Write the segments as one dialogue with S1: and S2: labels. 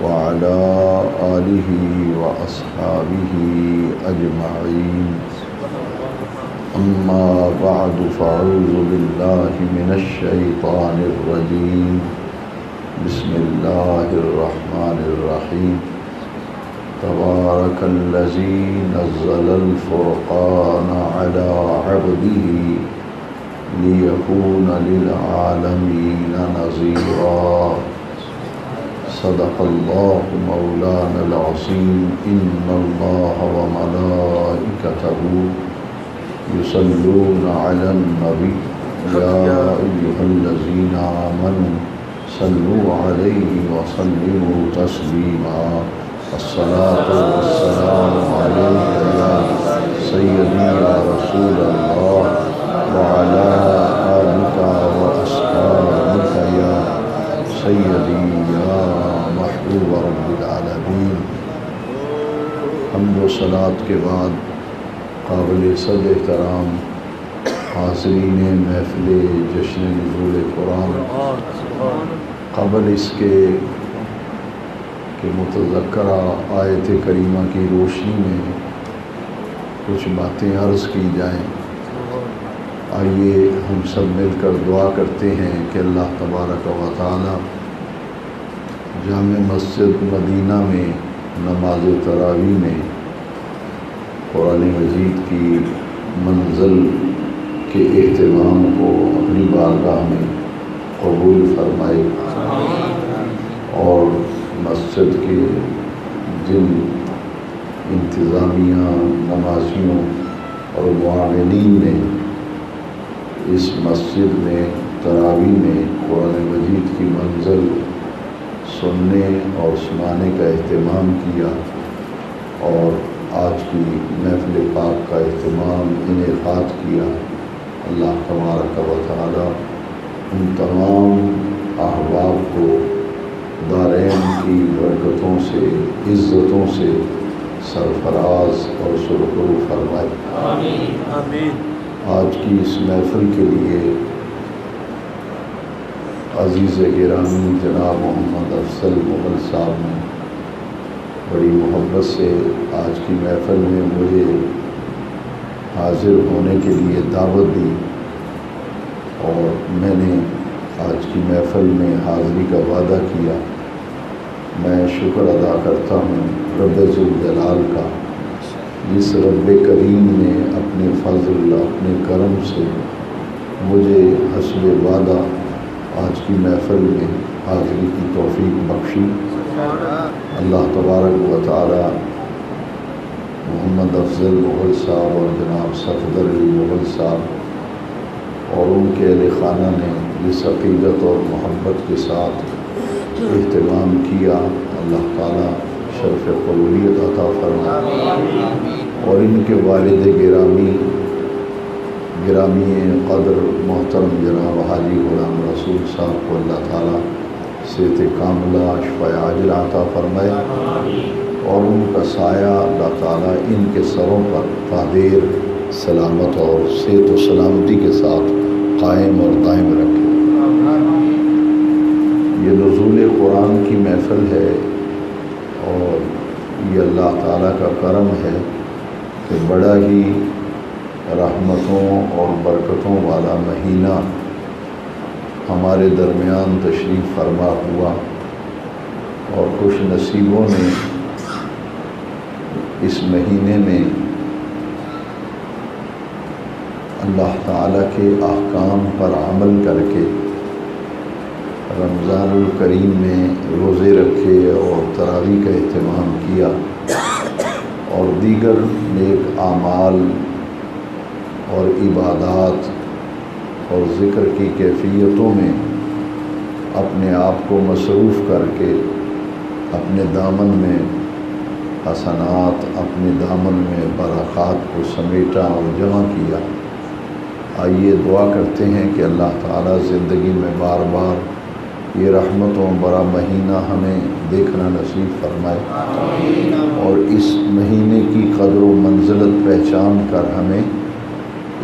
S1: وعلى آله وأصحابه أجمعين. أما بعد فأعوذ بالله من الشيطان الرجيم. بسم الله الرحمن الرحيم. تبارك الذي نزل الفرقان على عبده ليكون للعالمين نذيرا. صدق الله مولانا العظيم. إن الله وملائكته يصلون على النبي يا أيها الذين آمنوا صلوا عليه وسلموا تسليما. الصلاة والسلام عليك يا سيدي يا رسول الله وعلى آلك وأصحابك يا سيدي يا محبوب رب العالمین. حمد و صلاۃ کے بعد قابل صد احترام حاضرین محفل جشن نزول قرآن، قبل اس کے کہ متذکرہ آیت کریمہ کی روشنی میں کچھ باتیں عرض کی جائیں، آئیے ہم سب مل کر دعا کرتے ہیں کہ اللہ تبارک و تعالی جامع مسجد مدینہ میں نماز تراویح میں قرآن مجید کی منزل کے اہتمام کو اپنی بارگاہ میں قبول فرمائے، اور مسجد کے جن انتظامیہ، نمازیوں اور معاونین نے اس مسجد میں تراویح میں قرآن مجید کی منزل سننے اور سنانے کا اہتمام کیا، اور آج کی محفل پاک کا اہتمام انعقاد کیا، اللہ تبارک و تعالی ان تمام احباب کو دارین کی برکتوں سے، عزتوں سے سرفراز اور سرخرو فرمائے. آمین آمین. آج کی اس محفل کے لیے عزیز گرامی جناب محمد افضل مغل صاحب نے بڑی محبت سے آج کی محفل میں مجھے حاضر ہونے کے لیے دعوت دی، اور میں نے آج کی محفل میں حاضری کا وعدہ کیا. میں شکر ادا کرتا ہوں رب ذوالجلال کا، جس رب کریم نے اپنے فضل، اپنے کرم سے مجھے حسب وعدہ آج کی محفل میں حاضری کی توفیق بخشی. اللہ تبارک و تعالی محمد افضل مغل صاحب اور جناب صفدر علی مغل صاحب اور ان کے اہل خانہ نے جس عقیدت اور محبت کے ساتھ اہتمام کیا، اللہ تعالی شرف قبولیت عطا فرمائے، اور ان کے والد گرامی قدر محترم جناب حاجی غلام رسول صاحب کو اللہ تعالی صحت کاملہ، شفاء عاجلہ عطا فرمائے، اور ان کا سایہ اللہ تعالی ان کے سروں پر قادر سلامت اور صحت و سلامتی کے ساتھ قائم اور دائم رکھے. یہ نزول قرآن کی محفل ہے، اور یہ اللہ تعالیٰ کا کرم ہے کہ بڑا ہی رحمتوں اور برکتوں والا مہینہ ہمارے درمیان تشریف فرما ہوا، اور خوش نصیبوں نے اس مہینے میں اللہ تعالیٰ کے احکام پر عمل کر کے رمضان الکریم میں روزے رکھے اور تراویح کا اہتمام کیا، اور دیگر نیک اعمال اور عبادات اور ذکر کی کیفیتوں میں اپنے آپ کو مصروف کر کے اپنے دامن میں حسنات، اپنے دامن میں برکات کو سمیٹا اور جمع کیا. آئیے دعا کرتے ہیں کہ اللہ تعالیٰ زندگی میں بار بار یہ رحمتوں بڑا مہینہ ہمیں دیکھنا نصیب فرمائے، اور اس مہینے کی قدر و منزلت پہچان کر ہمیں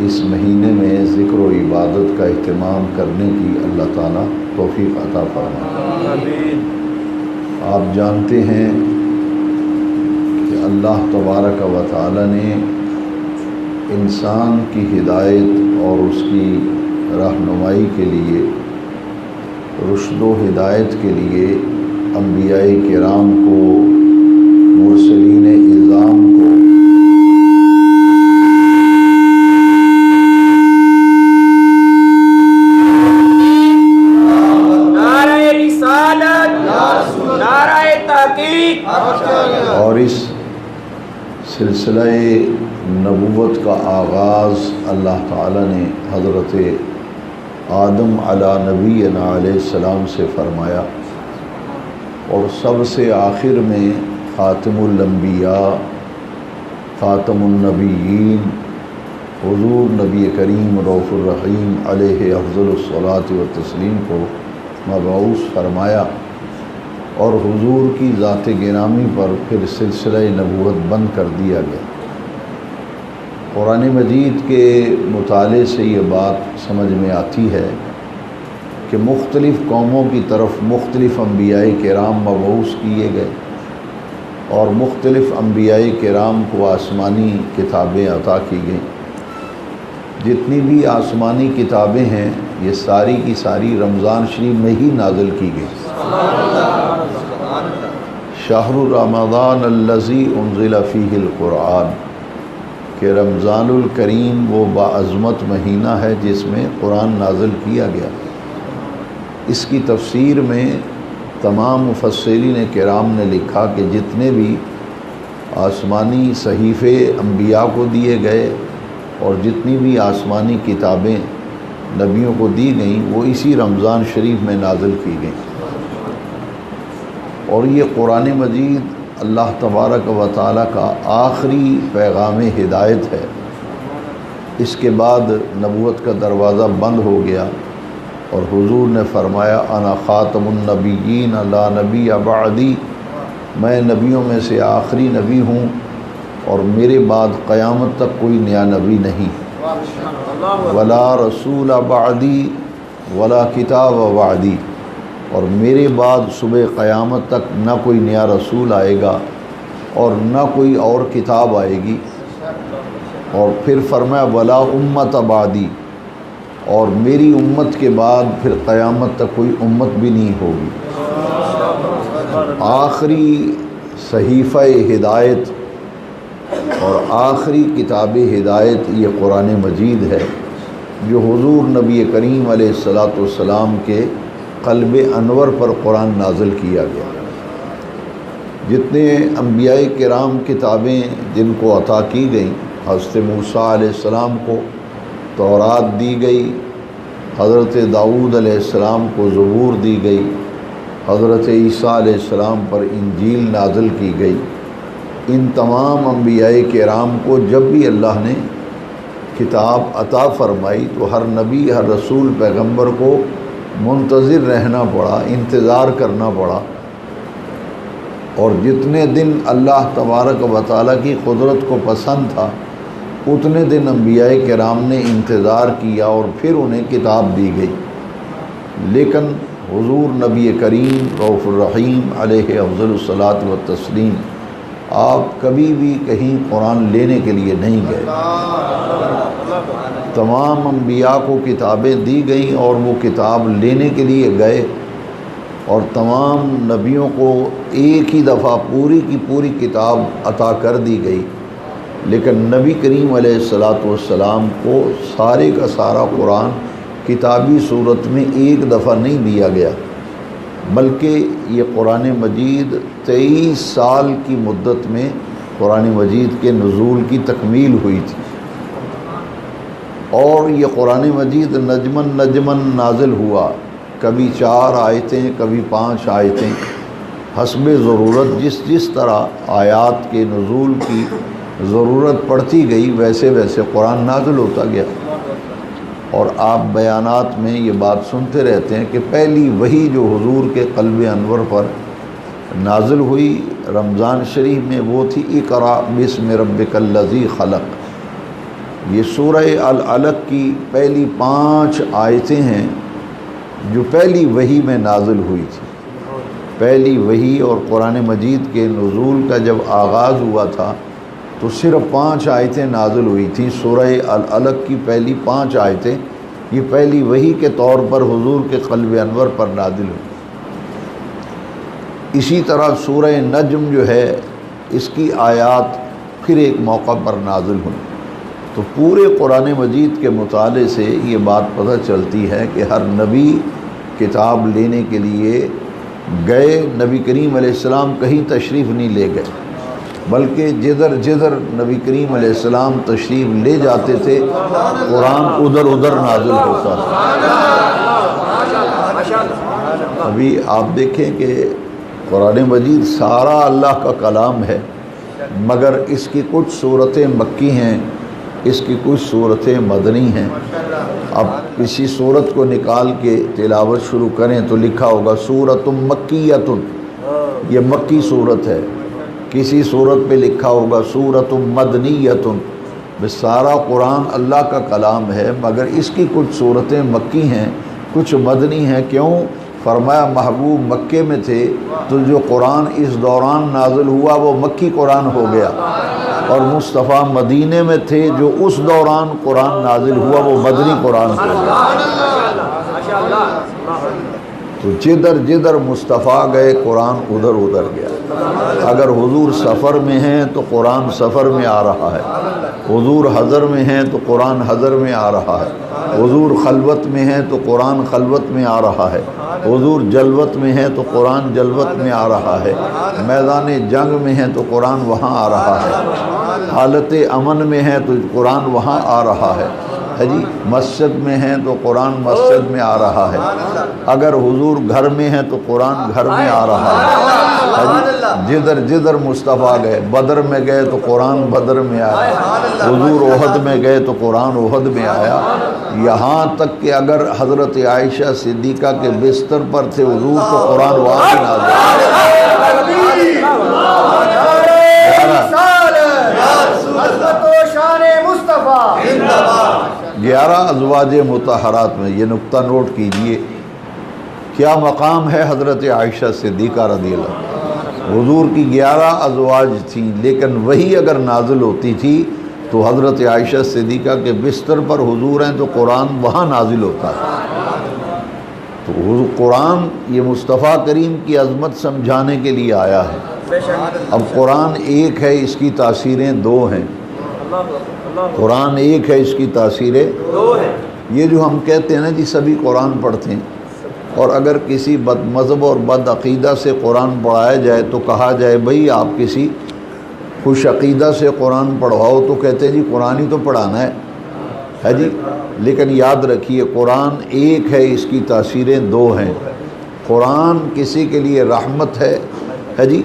S1: اس مہینے میں ذکر و عبادت کا اہتمام کرنے کی اللہ تعالیٰ توفیق عطا فرمائے. آپ جانتے ہیں کہ اللہ تبارک و تعالی نے انسان کی ہدایت اور اس کی رہنمائی کے لیے، رشد و ہدایت کے لیے انبیاء کرام کو، مرسلین اعظام کو
S2: نعرہ رسالت، نعرہ تحقیق،
S1: اور اس سلسلہ نبوت کا آغاز اللہ تعالیٰ نے حضرت آدم علیہ نبینا علیہ السلام سے فرمایا، اور سب سے آخر میں خاتم الانبیاء، خاتم النبیین حضور نبی کریم رؤوف الرحیم علیہ افضل الصلاۃ والتسلیم کو مبعوث فرمایا، اور حضور کی ذات گرامی پر پھر سلسلہ نبوت بند کر دیا گیا۔ قرآن مجید کے مطالعے سے یہ بات سمجھ میں آتی ہے کہ مختلف قوموں کی طرف مختلف انبیاء کرام مبعوث کیے گئے، اور مختلف انبیاء کرام کو آسمانی کتابیں عطا کی گئیں۔ جتنی بھی آسمانی کتابیں ہیں یہ ساری کی ساری رمضان شریف میں ہی نازل کی گئی۔ شہر رمضان الذی انزل فیہ القرآن، کہ رمضان الکریم وہ باعظمت مہینہ ہے جس میں قرآن نازل کیا گیا۔ اس کی تفسیر میں تمام مفسرین کرام نے لکھا کہ جتنے بھی آسمانی صحیفے انبیاء کو دیے گئے اور جتنی بھی آسمانی کتابیں نبیوں کو دی گئیں وہ اسی رمضان شریف میں نازل کی گئیں۔ اور یہ قرآن مجید اللہ تبارک و تعالیٰ کا آخری پیغام ہدایت ہے۔ اس کے بعد نبوت کا دروازہ بند ہو گیا، اور حضور نے فرمایا انا خاتم النبیین لا نبی بعدی، میں نبیوں میں سے آخری نبی ہوں اور میرے بعد قیامت تک کوئی نیا نبی نہیں۔ ولا رسول بعدی ولا کتاب بعدی، اور میرے بعد صبح قیامت تک نہ کوئی نیا رسول آئے گا اور نہ کوئی اور کتاب آئے گی۔ اور پھر فرمایا ولا امت بعدی، اور میری امت کے بعد پھر قیامت تک کوئی امت بھی نہیں ہوگی۔ آخری صحیفہ ہدایت اور آخری کتاب ہدایت یہ قرآن مجید ہے، جو حضور نبی کریم علیہ الصلاۃ والسلام کے قلب انور پر قرآن نازل کیا گیا۔ جتنے انبیاء کرام کتابیں جن کو عطا کی گئیں، حضرت موسیٰ علیہ السلام کو تورات دی گئی، حضرت داؤد علیہ السلام کو زبور دی گئی، حضرت عیسیٰ علیہ السلام پر انجیل نازل کی گئی۔ ان تمام انبیاء کرام کو جب بھی اللہ نے کتاب عطا فرمائی تو ہر نبی، ہر رسول، پیغمبر کو منتظر رہنا پڑا، انتظار کرنا پڑا، اور جتنے دن اللہ تبارک و تعالیٰ کی قدرت کو پسند تھا اتنے دن انبیاء کرام نے انتظار کیا اور پھر انہیں کتاب دی گئی۔ لیکن حضور نبی کریم رؤوف الرحیم علیہ افضل الصلاۃ والتسلیم آپ کبھی بھی کہیں قرآن لینے کے لیے نہیں گئے۔ تمام انبیاء کو کتابیں دی گئیں اور وہ کتاب لینے کے لیے گئے، اور تمام نبیوں کو ایک ہی دفعہ پوری کی پوری کتاب عطا کر دی گئی، لیکن نبی کریم علیہ الصلاۃ والسلام کو سارے کا سارا قرآن کتابی صورت میں ایک دفعہ نہیں دیا گیا، بلکہ یہ قرآن مجید 23 سال کی مدت میں قرآن مجید کے نزول کی تکمیل ہوئی تھی، اور یہ قرآن مجید نجمن نجمن نازل ہوا، کبھی 4 آیتیں، کبھی 5 آیتیں، حسب ضرورت جس طرح آیات کے نزول کی ضرورت پڑتی گئی ویسے ویسے قرآن نازل ہوتا گیا۔ اور آپ بیانات میں یہ بات سنتے رہتے ہیں کہ پہلی وحی جو حضور کے قلب انور پر نازل ہوئی رمضان شریف میں وہ تھی اقرأ بسم ربک الذی خلق۔ یہ سورہ العلق کی پہلی 5 آیتیں ہیں جو پہلی وحی میں نازل ہوئی تھی۔ پہلی وحی اور قرآن مجید کے نزول کا جب آغاز ہوا تھا تو صرف 5 آیتیں نازل ہوئی تھیں. سورہ العلق کی پہلی 5 آیتیں یہ پہلی وحی کے طور پر حضور کے قلب انور پر نازل ہوئی. اسی طرح سورہ نجم جو ہے اس کی آیات پھر ایک موقع پر نازل ہوئی. تو پورے قرآن مجید کے مطالعے سے یہ بات پتہ چلتی ہے کہ ہر نبی کتاب لینے کے لیے گئے، نبی کریم علیہ السلام کہیں تشریف نہیں لے گئے، بلکہ جدھر جدھر نبی کریم علیہ السلام تشریف لے جاتے تھے قرآن ادھر ادھر نازل ہوتا تھا. ابھی آپ دیکھیں کہ قرآن مجید سارا اللہ کا کلام ہے، مگر اس کی کچھ صورتیں مکی ہیں، اس کی کچھ صورتیں مدنی ہیں. اب کسی صورت کو نکال کے تلاوت شروع کریں تو لکھا ہوگا سورۃ مکیۃ، یہ مکی صورت ہے. کسی صورت پہ لکھا ہوگا سورۃ مدنیۃ. سارا قرآن اللہ کا کلام ہے، مگر اس کی کچھ صورتیں مکی ہیں، کچھ مدنی ہیں. کیوں؟ فرمایا محبوب مکے میں تھے تو جو قرآن اس دوران نازل ہوا وہ مکی قرآن ہو گیا، اور مصطفیٰ مدینے میں تھے جو اس دوران قرآن نازل ہوا وہ مدنی قرآن ہو گیا. تو جدھر جدھر مصطفیٰ گئے قرآن ادھر ادھر گیا. اگر حضور سفر میں ہیں تو قرآن سفر میں آ رہا ہے، حضور حضر میں ہیں تو قرآن حضر میں آ رہا ہے، حضور خلوت میں ہیں تو قرآن خلوت میں آ رہا ہے، حضور جلوت میں ہیں تو قرآن جلوت میں آ رہا ہے، میدان جنگ میں ہیں تو قرآن وہاں آ رہا ہے، حالت امن میں ہیں تو قرآن وہاں آ رہا ہے جی، مسجد میں ہیں تو قرآن مسجد میں آ رہا ہے، اگر حضور گھر میں ہیں تو قرآن گھر میں آ رہا ہے جی. جدھر جدھر مصطفیٰ گئے، بدر میں گئے تو قرآن بدر میں آیا، حضور احد میں گئے تو قرآن احد میں آیا. یہاں تک کہ اگر حضرت عائشہ صدیقہ کے بستر پر تھے حضور تو قرآن وہاں بھی نازل ہوا. 11 ازواج مطہرات میں یہ نقطہ نوٹ کیجئے، کیا مقام ہے حضرت عائشہ صدیقہ رضی اللہ عنہا. حضور کی 11 ازواج تھیں، لیکن وہی اگر نازل ہوتی تھی تو حضرت عائشہ صدیقہ کے بستر پر حضور ہیں تو قرآن وہاں نازل ہوتا ہے. تو قرآن یہ مصطفیٰ کریم کی عظمت سمجھانے کے لیے آیا ہے. اب قرآن ایک ہے، اس کی تاثیریں 2 ہیں. قرآن ایک ہے، اس کی تاثیریں 2 ہیں. یہ جو ہم کہتے ہیں نا جی سبھی قرآن پڑھتے ہیں، اور اگر کسی بد مذہب اور بد عقیدہ سے قرآن پڑھایا جائے تو کہا جائے بھئی آپ کسی خوش عقیدہ سے قرآن پڑھواؤ، تو کہتے ہیں جی قرآن ہی تو پڑھانا ہے جی. لیکن یاد رکھیے قرآن ایک ہے، اس کی تاثیریں 2 ہیں. قرآن کسی کے لیے رحمت ہے جی،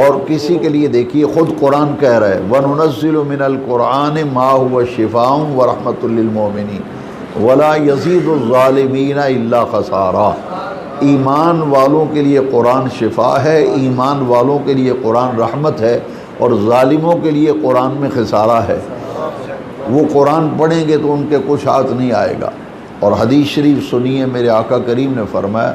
S1: اور کسی کے لیے دیکھیے خود قرآن کہہ رہا ہے وَنُنَزِّلُ مِنَ الْقُرْآنِ مَا هُوَ شِفَاءٌ وَرَحْمَةٌ لِّلْمُؤْمِنِينَ وَلَا يَزِيدُ الظَّالِمِينَ إِلَّا خَسَارًا. ایمان والوں کے لیے قرآن شفا ہے، ایمان والوں کے لیے قرآن رحمت ہے، اور ظالموں کے لیے قرآن میں خسارہ ہے. وہ قرآن پڑھیں گے تو ان کے کچھ ہاتھ نہیں آئے گا. اور حدیث شریف سنیے، میرے آقا کریم نے فرمایا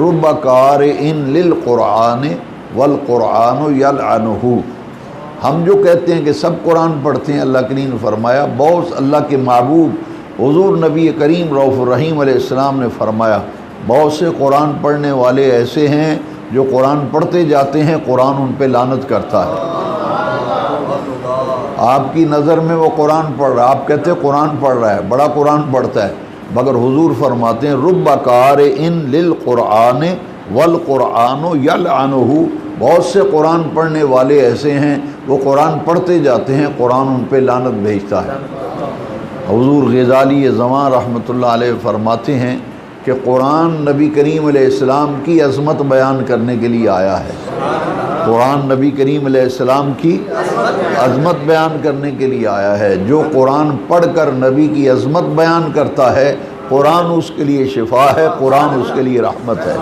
S1: رُبَّ قَارِئٍ لِلْقُرْآنِ والقرآن یلعنہ. ہم جو کہتے ہیں کہ سب قرآن پڑھتے ہیں، اللہ کریم نے فرمایا بہت اللہ کے محبوب حضور نبی کریم رؤوف الرحیم علیہ السلام نے فرمایا بہت سے قرآن پڑھنے والے ایسے ہیں جو قرآن پڑھتے جاتے ہیں قرآن ان پہ لعنت کرتا ہے. آپ کی نظر میں وہ قرآن پڑھ رہا ہے، آپ کہتے ہیں قرآن پڑھ رہا ہے، بڑا قرآن پڑھتا ہے، مگر حضور فرماتے ہیں رب قارئ للقرآن والقرآن یلعنہ. بہت سے قرآن پڑھنے والے ایسے ہیں وہ قرآن پڑھتے جاتے ہیں قرآن ان پہ لعنت بھیجتا ہے. حضور غزالی زمان رحمۃ اللہ علیہ فرماتے ہیں کہ قرآن نبی کریم علیہ السلام کی عظمت بیان کرنے کے لیے آیا ہے. قرآن نبی کریم علیہ السلام کی عظمت بیان کرنے کے لیے آیا ہے. جو قرآن پڑھ کر نبی کی عظمت بیان کرتا ہے قرآن اس کے لیے شفا ہے، قرآن اس کے لیے رحمت ہے.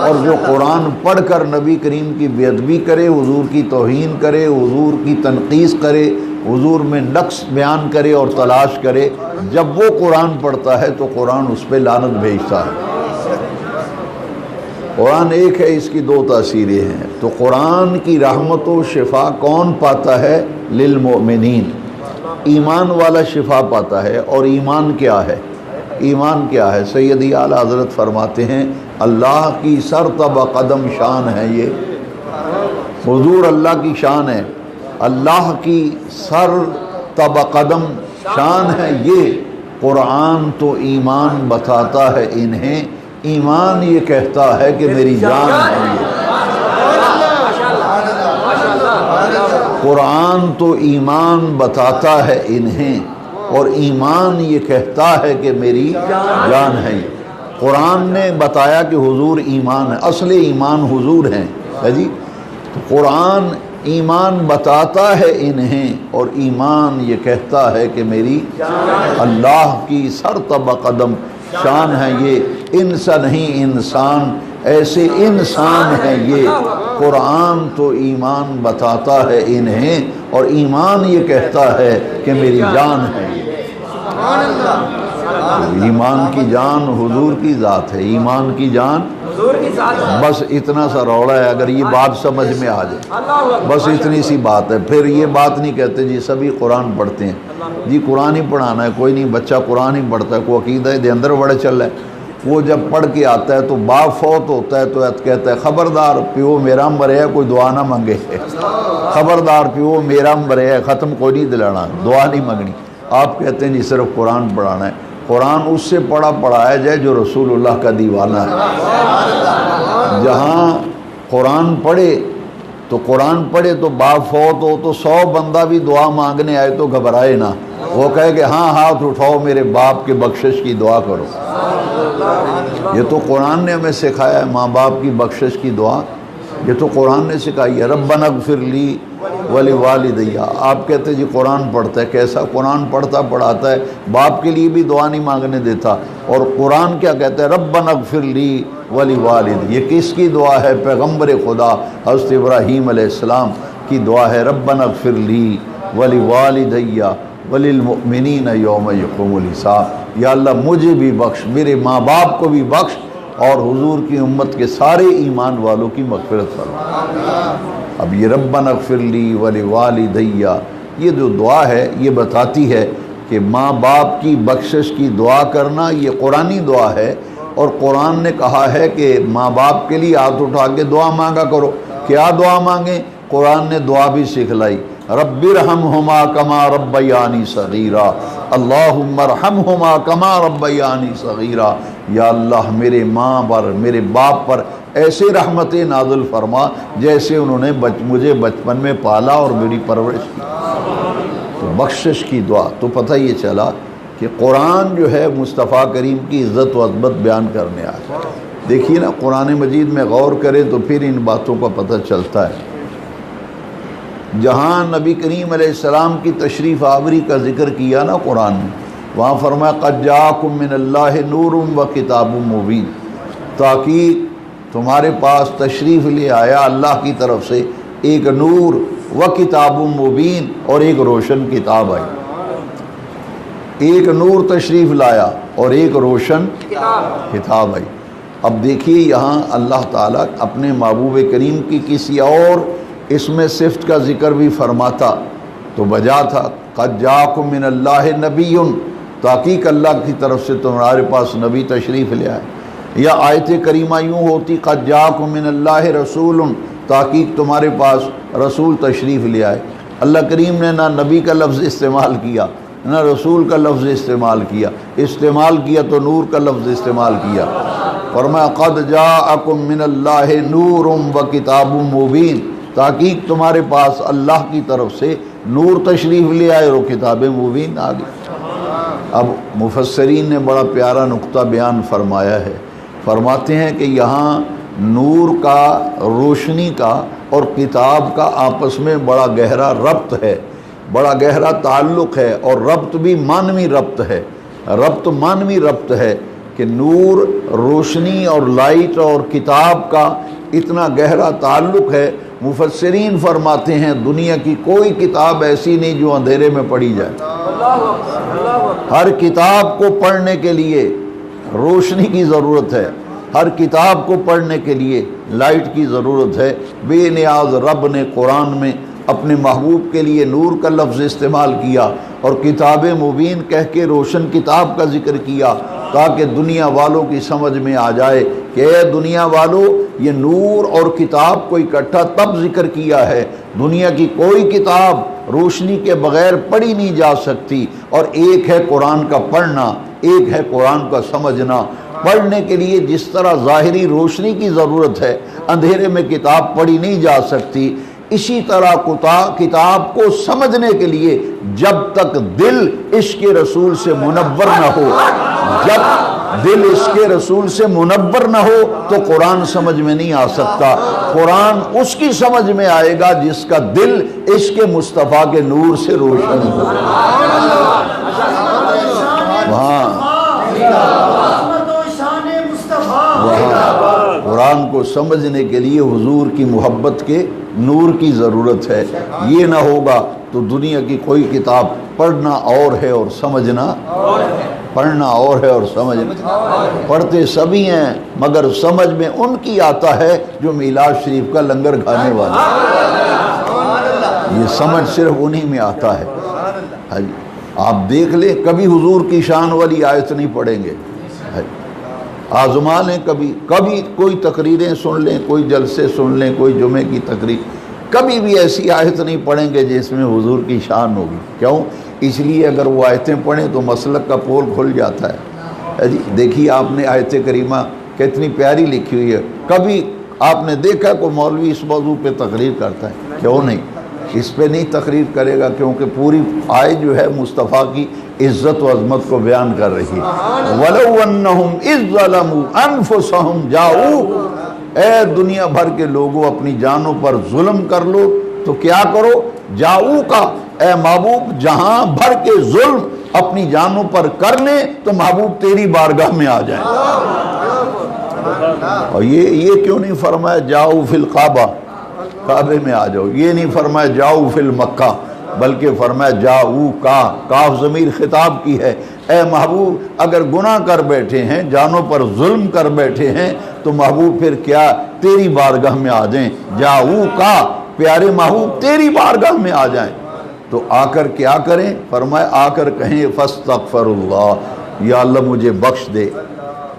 S1: اور جو قرآن پڑھ کر نبی کریم کی بے ادبی کرے، حضور کی توہین کرے، حضور کی تنقیص کرے، حضور میں نقص بیان کرے اور تلاش کرے، جب وہ قرآن پڑھتا ہے تو قرآن اس پہ لعنت بھیجتا ہے. قرآن ایک ہے، اس کی دو تاثیریں ہیں۔ تو قرآن کی رحمت و شفا کون پاتا ہے؟ للمؤمنین، ایمان والا شفا پاتا ہے۔ اور ایمان کیا ہے؟ ایمان کیا ہے؟ سیدی اعلیٰ حضرت فرماتے ہیں اللہ کی سرتبہ قدم شان ہے یہ، حضور اللہ کی شان ہے، اللہ کی سرتبہ قدم شان ہے یہ۔ قرآن تو ایمان بتاتا ہے انہیں، ایمان یہ کہتا ہے کہ میری جان ہے یہ۔ قرآن تو ایمان بتاتا ہے انہیں، اور ایمان یہ کہتا ہے کہ میری جان ہے یہ۔ قرآن نے بتایا کہ حضور ایمان ہے، اصل ایمان حضور ہیں، ہے جی۔ تو قرآن ایمان بتاتا ہے انہیں، اور ایمان یہ کہتا ہے کہ میری اللہ کی سرتبہ قدم شان ہے یہ۔ انسا نہیں انسان، ایسے انسان ہے یہ۔ قرآن تو ایمان بتاتا ہے انہیں، اور ایمان یہ کہتا ہے کہ میری جان ہے یہ۔ ایمان کی جان حضور کی ذات ہے، ایمان کی جان
S2: حضور کی ذات ہے۔
S1: بس اتنا سا روڑا ہے، اگر یہ بات سمجھ میں آ جائے بس اتنی سی بات ہے۔ پھر یہ بات نہیں کہتے جی سبھی قرآن پڑھتے ہیں، جی قرآن ہی پڑھانا ہے، کوئی نہیں بچہ قرآن ہی پڑھتا ہے، کوئی عقیدہ دے اندر بڑے چل رہا ہے۔ وہ جب پڑھ کے آتا ہے تو باپ فوت ہوتا ہے تو کہتا ہے خبردار پیو میرا مرے ہے، کوئی دعا نہ منگے، خبردار پیو میرا مرے ہے، ختم کوئی نہیں دلانا، دعا نہیں منگنی۔ آپ کہتے ہیں جی صرف قرآن پڑھانا ہے۔ قرآن اس سے پڑھایا جائے جو رسول اللہ کا دیوانہ ہے۔ جہاں قرآن پڑھے تو باپ فوت ہو تو 100 بندہ بھی دعا مانگنے آئے تو گھبرائے نہ، وہ کہے کہ ہاں ہاتھ اٹھاؤ میرے باپ کے بخشش کی دعا کرو۔ یہ تو قرآن نے ہمیں سکھایا ہے، ماں باپ کی بخشش کی دعا یہ تو قرآن نے سکھائی ہے۔ ربنا اغفر لی ولوالدی۔ آپ کہتے ہیں جی قرآن پڑھتا ہے، کیسا قرآن پڑھاتا ہے، باپ کے لیے بھی دعا نہیں مانگنے دیتا۔ اور قرآن کیا کہتا ہے؟ ربنا اغفر لی ولوالدی۔ یہ کس کی دعا ہے؟ پیغمبر خدا حضرت ابراہیم علیہ السلام کی دعا ہے، ربنا اغفر لی ولوالدی وللمؤمنین یوم یقوم الحساب۔ یا اللہ مجھے بھی بخش، میرے ماں باپ کو بھی بخش، اور حضور کی امت کے سارے ایمان والوں کی مغفرت فرما۔ اب یہ ربنا اغفر لی ولوالدی یہ جو دعا ہے یہ بتاتی ہے کہ ماں باپ کی بخشش کی دعا کرنا یہ قرآنی دعا ہے۔ اور قرآن نے کہا ہے کہ ماں باپ کے لیے ہاتھ اٹھا کے دعا مانگا کرو۔ کیا دعا مانگیں؟ قرآن نے دعا بھی سکھلائی، رب ارحمہما کما ربیانی صغیرا، اللہم ارحمہما کما ربیانی صغیرا۔ یا اللہ میرے ماں پر، میرے باپ پر ایسے رحمت نازل فرما جیسے انہوں نے مجھے بچپن میں پالا اور میری پرورش کی۔ تو بخشش کی دعا تو پتہ یہ چلا کہ قرآن جو ہے مصطفیٰ کریم کی عزت و عظمت بیان کرنے آیا۔ دیکھیے نا قرآن مجید میں غور کرے تو پھر ان باتوں کا پتہ چلتا ہے۔ جہاں نبی کریم علیہ السلام کی تشریف آوری کا ذکر کیا نا قرآن نے، وہاں فرمایا قد جاءکم من اللہ نور و کتاب مبین، تاکہ تمہارے پاس تشریف لے آیا اللہ کی طرف سے ایک نور و کتاب مبین، اور ایک روشن کتاب آئی۔ ایک نور تشریف لایا اور ایک روشن کتاب آئی۔ اب دیکھیے یہاں اللہ تعالیٰ اپنے محبوب کریم کی کسی اور اس میں صفت کا ذکر بھی فرماتا تو بجا تھا قد جاءکم من اللہ نبی، تحقیق اللہ کی طرف سے تمہارے پاس نبی تشریف لے آئے۔ یا آیت کریمہ یوں ہوتی قد جاءکم من اللہ رسول، تحقیق تمہارے پاس رسول تشریف لے آئے۔ اللہ کریم نے نہ نبی کا لفظ استعمال کیا نہ رسول کا لفظ استعمال کیا تو نور کا لفظ استعمال کیا۔ فرمایا قد جاءکم من اللہ نور و کتاب مبین، تحقیق تمہارے پاس اللہ کی طرف سے نور تشریف لے آئے اور کتاب مبین آ گئی۔ اب مفسرین نے بڑا پیارا نقطہ بیان فرمایا ہے، فرماتے ہیں کہ یہاں نور کا، روشنی کا اور کتاب کا آپس میں بڑا گہرا ربط ہے، بڑا گہرا تعلق ہے، اور ربط بھی معنوی ربط ہے۔ ربط معنوی ربط ہے کہ نور، روشنی اور لائٹ اور کتاب کا اتنا گہرا تعلق ہے۔ مفسرین فرماتے ہیں دنیا کی کوئی کتاب ایسی نہیں جو اندھیرے میں پڑھی جائے۔ ہر کتاب کو پڑھنے کے لیے روشنی کی ضرورت ہے، ہر کتاب کو پڑھنے کے لیے لائٹ کی ضرورت ہے۔ بے نیاز رب نے قرآن میں اپنے محبوب کے لیے نور کا لفظ استعمال کیا اور کتاب مبین کہہ کے روشن کتاب کا ذکر کیا، تاکہ دنیا والوں کی سمجھ میں آ جائے کہ اے دنیا والوں، یہ نور اور کتاب کو اکٹھا تب ذکر کیا ہے۔ دنیا کی کوئی کتاب روشنی کے بغیر پڑھی نہیں جا سکتی، اور ایک ہے قرآن کا پڑھنا، ایک ہے قرآن کا سمجھنا۔ پڑھنے کے لیے جس طرح ظاہری روشنی کی ضرورت ہے، اندھیرے میں کتاب پڑھی نہیں جا سکتی، اسی طرح کتاب کو سمجھنے کے لیے جب تک دل عشق رسول سے منور نہ ہو، جب دل عشق رسول سے منور نہ ہو تو قرآن سمجھ میں نہیں آ سکتا۔ قرآن اس کی سمجھ میں آئے گا جس کا دل عشق مصطفیٰ کے نور سے روشن ہو۔ وہاں قرآن کو سمجھنے کے لیے حضور کی محبت کے نور کی ضرورت ہے۔ یہ نہ ہوگا تو دنیا کی کوئی کتاب پڑھنا اور ہے اور سمجھنا اور ہے، پڑھنا اور ہے اور سمجھنا۔ پڑھتے سبھی ہیں مگر سمجھ میں ان کی آتا ہے جو میلاد شریف کا لنگر کھانے والے، یہ سمجھ صرف انہی میں آتا ہے۔ آپ دیکھ لیں، کبھی حضور کی شان والی آیت نہیں پڑھیں گے، آزما لیں، کبھی کوئی تقریریں سن لیں، کوئی جلسے سن لیں، کوئی جمعے کی تقریر، کبھی بھی ایسی آیت نہیں پڑھیں گے جس میں حضور کی شان ہوگی۔ کیوں؟ اس لیے اگر وہ آیتیں پڑھیں تو مسلک کا پول کھل جاتا ہے۔ دیکھیے آپ نے آیت کریمہ کتنی پیاری لکھی ہوئی ہے، کبھی آپ نے دیکھا کوئی مولوی اس موضوع پہ تقریر کرتا ہے؟ کیوں نہیں؟ اس پہ نہیں تقریر کرے گا، کیونکہ پوری آیت جو ہے مصطفیٰ کی عزت و عظمت کو بیان کر رہی ہے۔ وَلَوْ أَنَّهُمْ إِذْ ظَلَمُوا أَنفُسَهُمْ جَاءُوكَ، اے دنیا بھر کے لوگوں اپنی جانوں پر ظلم کر لو تو کیا کرو؟ جاؤکا، اے محبوب جہاں بھر کے ظلم اپنی جانوں پر کر لیں تو محبوب تیری بارگاہ میں آ جائیں۔ اور یہ کیوں نہیں فرمایا جاؤ فی القعبہ، کعبے میں آ جاؤ؟ یہ نہیں فرمایا جاؤ فی المکہ، بلکہ فرمایا جاؤ کا، کاف ضمیر خطاب کی ہے۔ اے محبوب اگر گناہ کر بیٹھے ہیں، جانوں پر ظلم کر بیٹھے ہیں تو محبوب پھر کیا تیری بارگاہ میں آ جائیں۔ جاؤ کا، پیارے محبوب تیری بارگاہ میں آ جائیں تو آ کر کیا کریں؟ فرمایا آ کر کہیں فاستغفر اللہ، یا اللہ مجھے بخش دے۔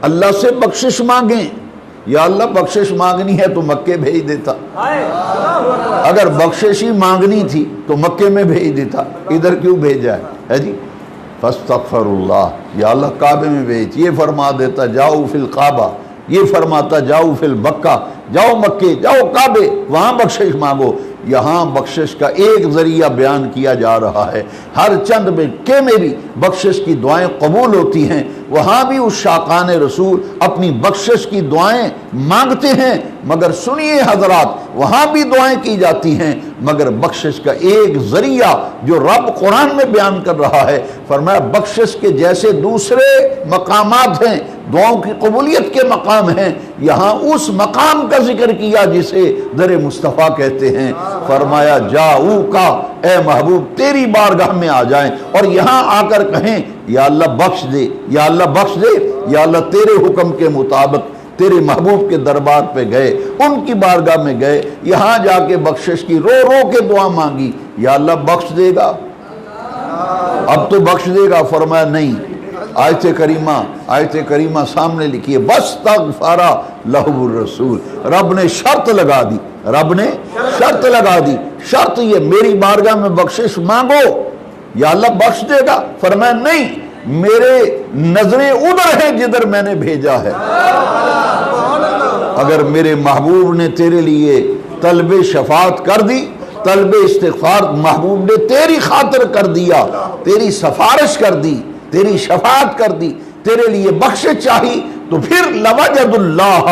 S1: اللہ سے بخشش مانگیں، یا اللہ بخشش مانگنی ہے تو مکے بھیج دیتا، اگر بخشش ہی مانگنی تھی تو مکے میں بھیج دیتا، ادھر کیوں بھیجا ہے جی؟ فاستغفر اللہ، یا اللہ کعبے میں بھیج، یہ فرما دیتا جاؤ فی القعبہ، یہ فرماتا جاؤ فی البکہ، جاؤ مکے، جاؤ کعبے، وہاں بخشش مانگو۔ یہاں بخشش کا ایک ذریعہ بیان کیا جا رہا ہے، ہر چند مکے میں بھی بخشش کی دعائیں قبول ہوتی ہیں، وہاں بھی اس شاقان رسول اپنی بخشش کی دعائیں مانگتے ہیں، مگر سنیے حضرات، وہاں بھی دعائیں کی جاتی ہیں مگر بخشش کا ایک ذریعہ جو رب قرآن میں بیان کر رہا ہے، فرمایا بخشش کے جیسے دوسرے مقامات ہیں، دعاؤں کی قبولیت کے مقام ہیں، یہاں اس مقام کا ذکر کیا جسے در مصطفیٰ کہتے ہیں۔ فرمایا جاؤ کا، اے محبوب تیری بارگاہ میں آ جائیں اور یہاں آ کر کہیں یا اللہ بخش دے، یا اللہ بخش دے، یا اللہ تیرے حکم کے مطابق تیرے محبوب کے دربار پہ گئے، ان کی بارگاہ میں گئے، یہاں جا کے بخشش کی رو رو کے دعا مانگی، یا اللہ بخش دے گا، اب تو بخش دے گا؟ فرمایا نہیں۔ آیت کریمہ سامنے لکھیے، وَاسْتَغْفَرَ لَهُ الرَّسُولُ، رب نے شرط لگا دی، رب نے شرط لگا دی، شرط یہ میری بارگاہ میں بخشش مانگو، یا اللہ بخش دے گا؟ فرمایا نہیں، میرے نظریں ادھر ہیں جدھر میں نے بھیجا ہے۔ اگر میرے محبوب نے تیرے لیے طلب شفاعت کر دی، طلب استغفار محبوب نے تیری خاطر کر دیا، تیری سفارش کر دی، تیری شفاعت کر دی، تیرے لیے بخشش چاہی، تو پھر لوجد اللہ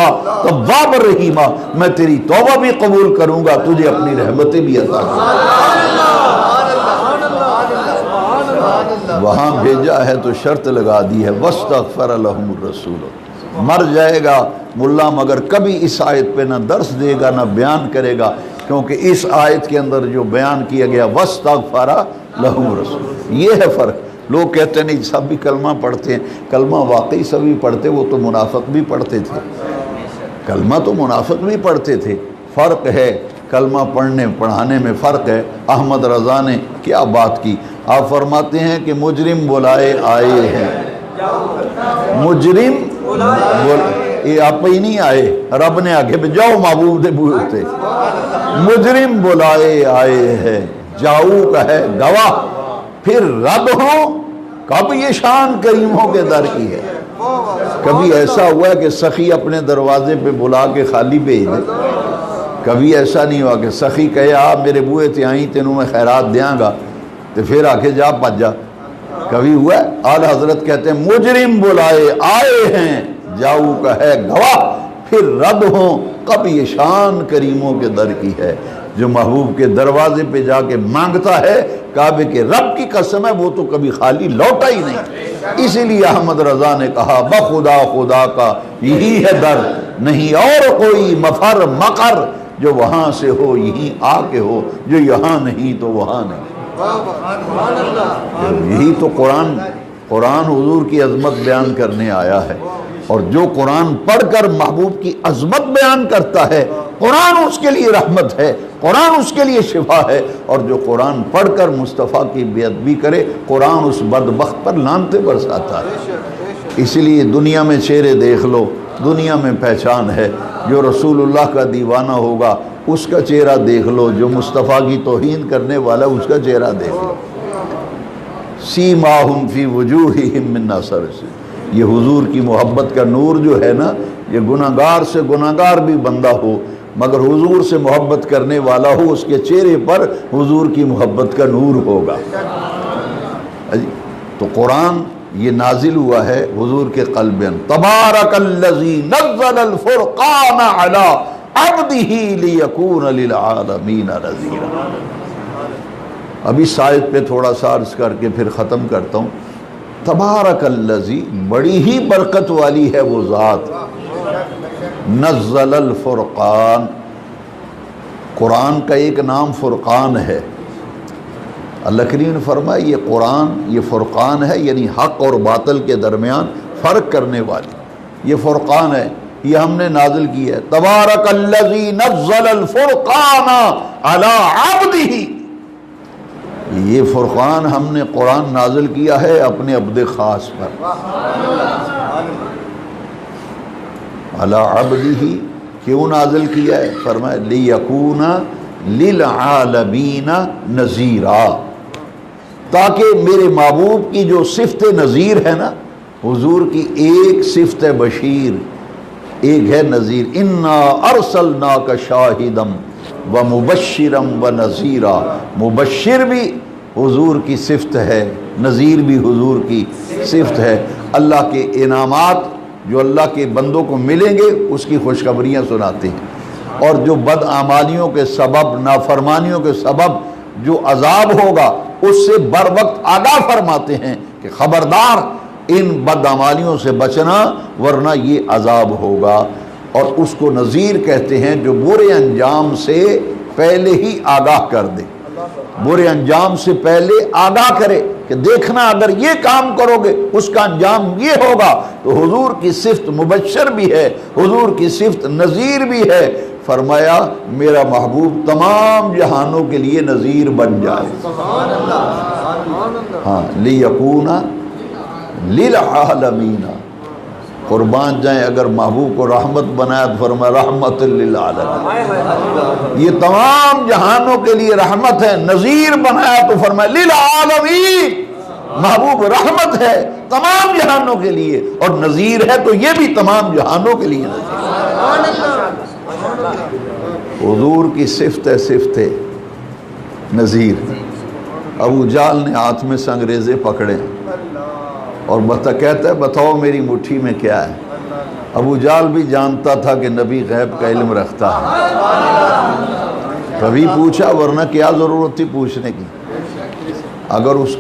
S1: تواب الرحیم، میں تیری توبہ بھی قبول کروں گا، تجھے اپنی رحمتیں بھی عطا کروں گا۔ وہاں بھیجا ہے تو شرط لگا دی ہے، وَاسْتَغْفَرَ لَهُمُ الرَّسُولُ۔ مر جائے گا ملا مگر کبھی اس آیت پہ نہ درس دے گا نہ بیان کرے گا، کیونکہ اس آیت کے اندر جو بیان کیا گیا وَاسْتَغْفَرَ لَهُمُ الرَّسُولُ، یہ ہے فرق۔ لوگ کہتے ہیں نہیں سب بھی کلمہ پڑھتے ہیں، کلمہ واقعی سبھی پڑھتے، وہ تو منافق بھی پڑھتے تھے، کلمہ تو منافق بھی پڑھتے تھے، فرق ہے کلمہ پڑھنے پڑھانے میں فرق ہے۔ احمد رضا نے کیا بات کی، آپ فرماتے ہیں کہ مجرم بلائے آئے ہیں، مجرم یہ آپ ہی نہیں آئے، رب نے آگے پہ جاؤ محبوب دے بوتے، مجرم بلائے آئے ہیں، جاؤ کا ہے گواہ، پھر رب ہوں، کب یہ شان کریموں کے در کی ہے۔ کبھی ایسا ہوا ہے کہ سخی اپنے دروازے پہ بلا کے خالی بھیج دے؟ کبھی ایسا نہیں ہوا کہ سخی کہے آپ میرے بوئے تھے آئیں تینوں میں خیرات دیاں گا تو پھر آ کے جا پج جا؟ کبھی ہوا ہے؟ اعلیٰ حضرت کہتے ہیں مجرم بلائے آئے ہیں، جاؤ کا ہے گواہ، پھر رد ہوں، کب یہ شان کریموں کے در کی ہے۔ جو محبوب کے دروازے پہ جا کے مانگتا ہے، کعبے کے رب کی قسم ہے وہ تو کبھی خالی لوٹا ہی نہیں۔ اسی لیے احمد رضا نے کہا بخدا خدا کا یہی ہے در، نہیں اور کوئی مفر مقر، جو وہاں سے ہو یہی آ کے ہو، جو یہاں نہیں تو وہاں نہیں۔ یہی تو قرآن حضور کی عظمت بیان کرنے آیا ہے، اور جو قرآن پڑھ کر محبوب کی عظمت بیان کرتا ہے، قرآن اس کے لیے رحمت ہے، قرآن اس کے لیے شفا ہے، اور جو قرآن پڑھ کر مصطفیٰ کی بے ادبی کرے، قرآن اس بدبخت پر لعنتیں برساتا ہے۔ اس لیے دنیا میں چہرے دیکھ لو، دنیا میں پہچان ہے، جو رسول اللہ کا دیوانہ ہوگا اس کا چہرہ دیکھ لو، جو مصطفیٰ کی توہین کرنے والا اس کا چہرہ دیکھ لو۔ سیماہم فی وجوہہم من اثر سے، یہ حضور کی محبت کا نور جو ہے نا، یہ گناہگار سے گناہگار بھی بندہ ہو مگر حضور سے محبت کرنے والا ہو، اس کے چہرے پر حضور کی محبت کا نور ہوگا۔ تو قرآن یہ نازل ہوا ہے حضور کے قلب میں۔ تبارک الذی نزل الفرقان علی عبدہ لیکون للعالمین نذیرا۔ اب اس آیت پہ تھوڑا سا عرض کر کے پھر ختم کرتا ہوں۔ تبارک الذی، بڑی ہی برکت والی ہے وہ ذات، نزل الفرقان، قرآن کا ایک نام فرقان ہے۔ اللہ کریم نے فرمایا یہ قرآن، یہ فرقان ہے، یعنی حق اور باطل کے درمیان فرق کرنے والی، یہ فرقان ہے، یہ ہم نے نازل کیا ہے۔ تبارک الذی نزل الفرقان علی عبدہ، یہ فرقان ہم نے قرآن نازل کیا ہے اپنے عبد خاص پر۔ علی عبدہ کیوں نازل کیا ہے؟ فرمایا لیکون للعالمین نذیرا، تاکہ میرے محبوب کی جو صفت نذیر ہے نا، حضور کی ایک صفت بشیر، ایک ہے نذیر۔ انا ارسلناک شاہدا ومبشرا ونذیرا، مبشر بھی حضور کی صفت ہے، نذیر بھی حضور کی صفت ہے۔ اللہ کے انعامات جو اللہ کے بندوں کو ملیں گے اس کی خوشخبریاں سناتے ہیں، اور جو بدعمالیوں کے سبب، نافرمانیوں کے سبب جو عذاب ہوگا اس سے بر وقت آگاہ فرماتے ہیں کہ خبردار ان بدعمالیوں سے بچنا ورنہ یہ عذاب ہوگا۔ اور اس کو نذیر کہتے ہیں جو برے انجام سے پہلے ہی آگاہ کر دے، برے انجام سے پہلے آگاہ کرے کہ دیکھنا اگر یہ کام کرو گے اس کا انجام یہ ہوگا۔ تو حضور کی صفت مبشر بھی ہے، حضور کی صفت نذیر بھی ہے۔ فرمایا میرا محبوب تمام جہانوں کے لیے نذیر بن جائے۔ ہاں، لیکون للعالمین، قربان جائیں اگر محبوب کو رحمت بنایا تو فرمایا رحمت للعالمین، یہ تمام جہانوں کے لیے رحمت ہے۔ نذیر بنایا تو فرمایا للعالمین، محبوب رحمت ہے تمام جہانوں کے لیے، اور نذیر ہے تو یہ بھی تمام جہانوں کے لیے نذیر۔ حضور کی صفت ہے، صفت نذیر۔ ابو جہل نے ہاتھ میں سنگریزے پکڑے اور کہتا ہے بتاؤ میری مٹھی میں کیا ہے۔ ابو جہل بھی جانتا تھا کہ نبی غیب کا علم رکھتا ہے، کبھی پوچھا ورنہ کیا ضرورت تھی پوچھنے کی۔ اگر اس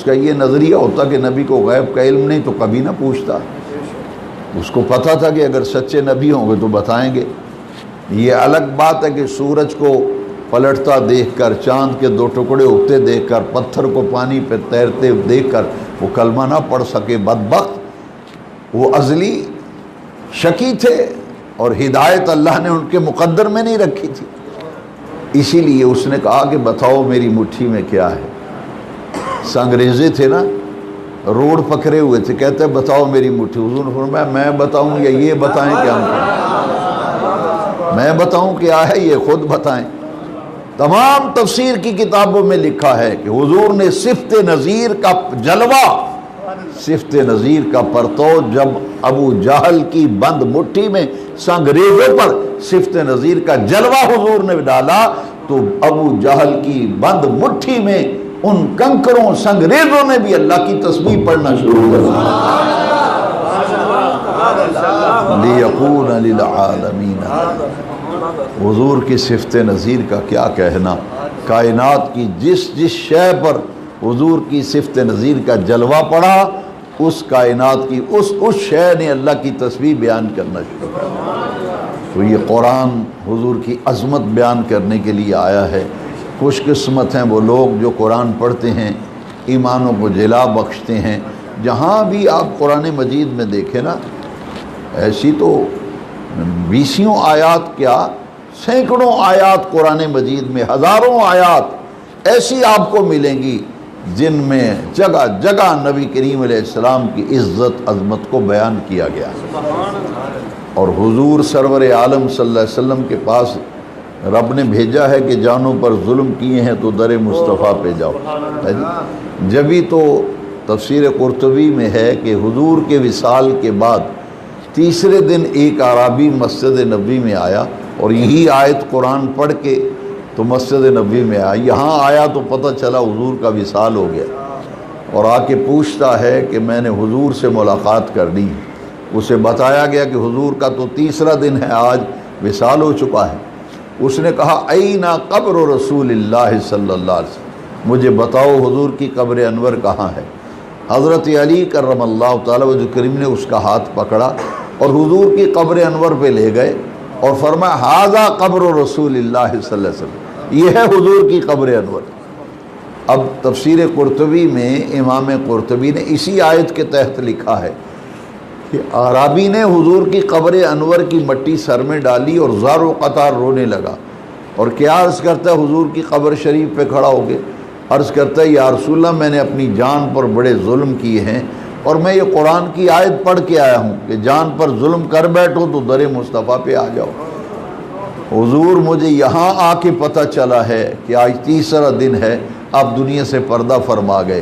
S1: کا یہ نظریہ ہوتا کہ نبی کو غیب کا علم نہیں تو کبھی نہ پوچھتا، اس کو پتہ تھا کہ اگر سچے نبی ہوں گے تو بتائیں گے۔ یہ الگ بات ہے کہ سورج کو پلٹتا دیکھ کر، چاند کے دو ٹکڑے اگتے دیکھ کر، پتھر کو پانی پہ تیرتے دیکھ کر وہ کلمہ نہ پڑھ سکے، بدبخت۔ وہ ازلی شکی تھے، اور ہدایت اللہ نے ان کے مقدر میں نہیں رکھی تھی، اسی لیے اس نے کہا کہ بتاؤ میری مٹھی میں کیا ہے۔ سنگریزے تھے نا، روڈ پکڑے ہوئے تھے، کہتے بتاؤ میری مٹھی۔ حضور نے فرمایا میں بتاؤں یا یہ بتائیں کیا میں بتاؤں کیا ہے، یہ خود بتائیں۔ تمام تفسیر کی کتابوں میں لکھا ہے کہ حضور نے صفت نذیر کا جلوہ، صفت نذیر کا پرتو جب ابو جہل کی بند مٹھی میں سنگریزوں پر صفت نذیر کا جلوہ حضور نے ڈالا تو ابو جہل کی بند مٹھی میں ان کنکروں سنگریزوں نے بھی اللہ کی تسبیح پڑھنا شروع کر دیا۔ لیکون للعالمین، حضور کی صفت نذیر کا کیا کہنا، کائنات کی جس جس شے پر حضور کی صفت نذیر کا جلوہ پڑا، اس کائنات کی اس شے نے اللہ کی تسبیح بیان کرنا شروع کر۔ تو یہ قرآن حضور کی عظمت بیان کرنے کے لیے آیا ہے۔ خوش قسمت ہیں وہ لوگ جو قرآن پڑھتے ہیں، ایمانوں کو جلا بخشتے ہیں۔ جہاں بھی آپ قرآن مجید میں دیکھیں نا، ایسی تو بیسیوں آیات کیا سینکڑوں آیات قرآن مجید میں، ہزاروں آیات ایسی آپ کو ملیں گی جن میں جگہ جگہ نبی کریم علیہ السلام کی عزت عظمت کو بیان کیا گیا۔ اور حضور سرور عالم صلی اللہ علیہ وسلم کے پاس رب نے بھیجا ہے کہ جانوں پر ظلم کیے ہیں تو در مصطفیٰ پہ جاؤ۔ جبھی تو تفسیر قرطبی میں ہے کہ حضور کے وصال کے بعد تیسرے دن ایک اعرابی مسجد نبوی میں آیا اور یہی آیت قرآن پڑھ کے تو مسجد نبوی میں آیا، یہاں آیا تو پتہ چلا حضور کا وصال ہو گیا، اور آ کے پوچھتا ہے کہ میں نے حضور سے ملاقات کر لی۔ اسے بتایا گیا کہ حضور کا تو تیسرا دن ہے، آج وصال ہو چکا ہے۔ اس نے کہا اینا قبر رسول اللہ صلی اللہ علیہ وسلم، مجھے بتاؤ حضور کی قبر انور کہاں ہے۔ حضرت علی کرم اللہ تعالیٰ وجہ کریم نے اس کا ہاتھ پکڑا اور حضور کی قبر انور پہ لے گئے اور فرمایا ھذا قبر رسول اللہ صلی اللہ علیہ وسلم، یہ ہے حضور کی قبر انور۔ اب تفسیر قرطبی میں امام قرطبی نے اسی آیت کے تحت لکھا ہے کہ اعرابی نے حضور کی قبر انور کی مٹی سر میں ڈالی اور زار و قطار رونے لگا، اور کیا عرض کرتا ہے حضور کی قبر شریف پہ کھڑا ہو گئے، عرض کرتا ہے یا رسول اللہ میں نے اپنی جان پر بڑے ظلم کیے ہیں، اور میں یہ قرآن کی آیت پڑھ کے آیا ہوں کہ جان پر ظلم کر بیٹھو تو در مصطفیٰ پہ آ جاؤ۔ حضور مجھے یہاں آ کے پتہ چلا ہے کہ آج تیسرا دن ہے، آپ دنیا سے پردہ فرما گئے۔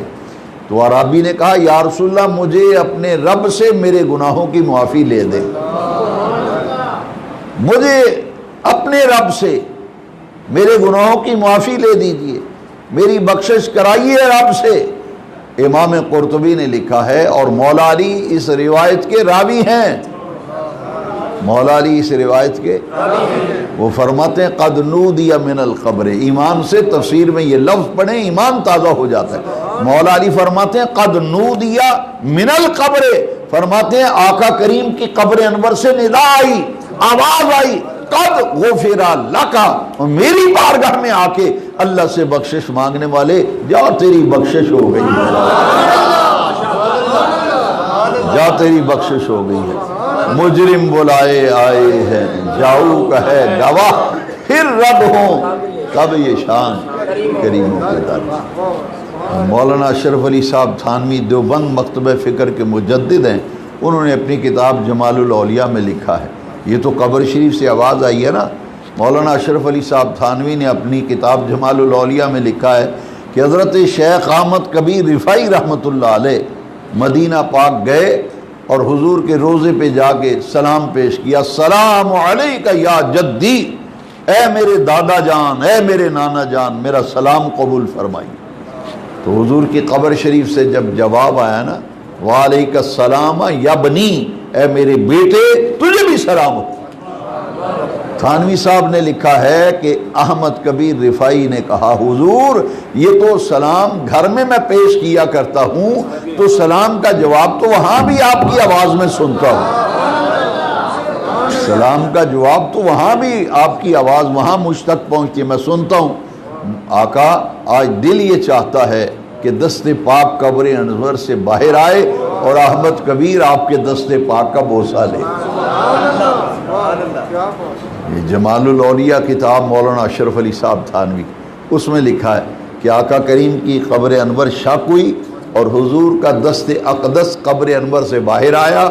S1: تو اعرابی نے کہا یا رسول اللہ مجھے اپنے رب سے میرے گناہوں کی معافی لے دے، مجھے اپنے رب سے میرے گناہوں کی معافی لے دیجئے، میری بخشش کرائیے رب سے۔ امام قرطبی نے لکھا ہے، اور مولا علی اس روایت کے راوی ہیں، مولا علی اس روایت کے وہ فرماتے ہیں قد نودی من القبر، ایمان سے تفسیر میں یہ لفظ پڑھیں ایمان تازہ ہو جاتا ہے۔ مولا علی فرماتے ہیں قد نودی من القبر، فرماتے ہیں آقا کریم کی قبر انور سے ندا آئی، آواز آئی قد غفر لکا، اور میری بارگاہ میں آ کے اللہ سے بخشش مانگنے والے جا تیری بخشش ہو گئی ہے، جا تیری بخشش ہو گئی ہے۔ مجرم بلائے آئے ہیں جاؤ کا ہے گواہ، پھر رد ہوں کب یہ شان کریموں کے در۔ مولانا اشرف علی صاحب تھانوی دیوبند مکتبہ فکر کے مجدد ہیں، انہوں نے اپنی کتاب جمال الاولیاء میں لکھا ہے، یہ تو قبر شریف سے آواز آئی ہے نا، مولانا اشرف علی صاحب تھانوی نے اپنی کتاب جمال الاولیاء میں لکھا ہے کہ حضرت شیخ احمد کبیر رفاعی رحمۃ اللہ علیہ مدینہ پاک گئے اور حضور کے روضے پہ جا کے سلام پیش کیا، السلام علیکہ یا جدی، اے میرے دادا جان، اے میرے نانا جان، میرا سلام قبول فرمائیے۔ تو حضور کی قبر شریف سے جب جواب آیا نا وعلیکہ السلام یا بنی، اے میرے بیٹے تجھے بھی سلام ہو۔ تھانوی صاحب نے لکھا ہے کہ احمد کبیر رفاعی نے کہا حضور یہ تو سلام گھر میں پیش کیا کرتا ہوں تو سلام کا جواب تو وہاں بھی آپ کی آواز میں سنتا ہوں، سلام کا جواب تو وہاں بھی آپ کی آواز وہاں مجھ تک پہنچتی ہے، میں سنتا ہوں۔ آقا آج دل یہ چاہتا ہے کہ دست پاک قبر انور سے باہر آئے اور احمد کبیر آپ کے دست پاک کا بوسہ لے۔ یہ جمال الاولیاء کتاب مولانا اشرف علی صاحب تھانوی، اس میں لکھا ہے کہ آقا کریم کی قبر انور شق ہوئی اور حضور کا دست اقدس قبر انور سے باہر آیا،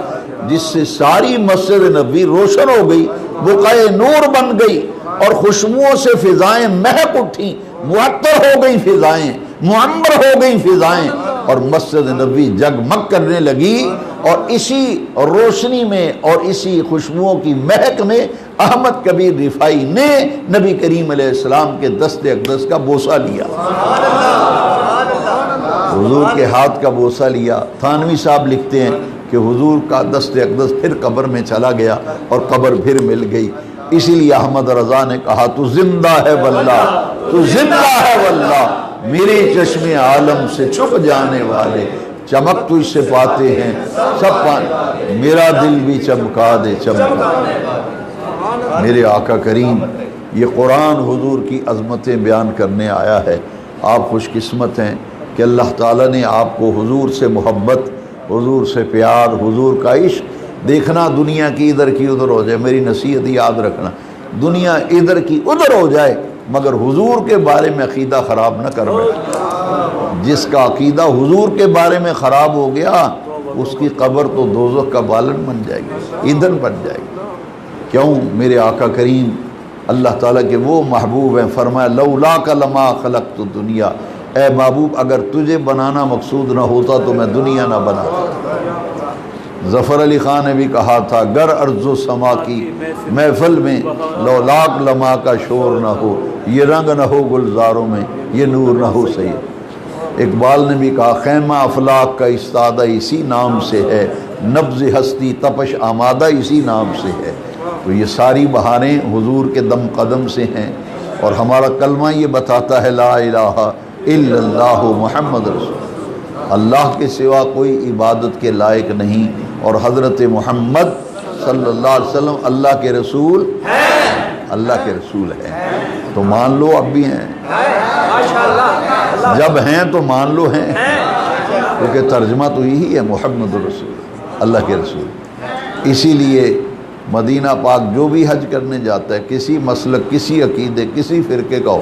S1: جس سے ساری مسجد نبوی روشن ہو گئی، بقعۂ نور بن گئی، اور خوشبوؤں سے فضائیں مہک اٹھیں، معطر ہو گئی فضائیں، معمر ہو گئی فضائیں، اور مسجد نبوی جگمگ کرنے لگی۔ اور اسی روشنی میں اور اسی خوشبوؤں کی مہک میں احمد کبیر رفاعی نے نبی کریم علیہ السلام کے دست اقدس کا بوسہ لیا، حضور کے ہاتھ کا بوسہ لیا۔ تھانوی صاحب لکھتے ہیں کہ حضور کا دست اقدس پھر قبر میں چلا گیا اور قبر پھر مل گئی۔ اسی لیے احمد رضا نے کہا تو زندہ ہے واللہ، تو زندہ ہے واللہ، میرے چشم عالم سے چھپ جانے والے چمک تجھ سے پاتے ہیں سب پانے، میرا دل بھی چمکا دے چمکا دے۔ میرے آقا کریم، یہ قرآن حضور کی عظمتیں بیان کرنے آیا ہے۔ آپ خوش قسمت ہیں کہ اللہ تعالیٰ نے آپ کو حضور سے محبت، حضور سے پیار، حضور کا عشق دیکھنا دنیا کی ادھر کی ادھر ہو جائے۔ میری نصیحت یاد رکھنا، دنیا ادھر کی ادھر ہو جائے مگر حضور کے بارے میں عقیدہ خراب نہ کر بیٹھے۔ جس کا عقیدہ حضور کے بارے میں خراب ہو گیا اس کی قبر تو دوزخ کا بالن بن جائے گی، ایندھن بن جائے گی۔ کیوں؟ میرے آقا کریم اللہ تعالیٰ کے وہ محبوب ہیں، فرمایا لولاک لما خلقت الدنیا، اے محبوب اگر تجھے بنانا مقصود نہ ہوتا تو میں دنیا نہ بناتا۔ ظفر علی خان نے بھی کہا تھا گر ارض و سما کی محفل میں لولاک لما کا شور نہ ہو، یہ رنگ نہ ہو گلزاروں میں، یہ نور نہ ہو سید۔ اقبال نے بھی کہا خیمہ افلاک کا استادہ اسی نام سے ہے، نبض ہستی تپش آمادہ اسی نام سے ہے۔ تو یہ ساری بہاریں حضور کے دم قدم سے ہیں، اور ہمارا کلمہ یہ بتاتا ہے لا الہ الا اللہ محمد رسول، اللہ کے سوا کوئی عبادت کے لائق نہیں، اور حضرت محمد صلی اللہ علیہ وسلم اللہ کے رسول ہیں، اللہ کے رسول ہیں۔ تو مان لو اب بھی ہیں، جب ہیں تو مان لو ہیں، کیونکہ ترجمہ تو یہی ہے محمد رسول، اللہ کے رسول۔ اسی لیے مدینہ پاک جو بھی حج کرنے جاتا ہے، کسی مسلک، کسی عقیدے، کسی فرقے کا ہو،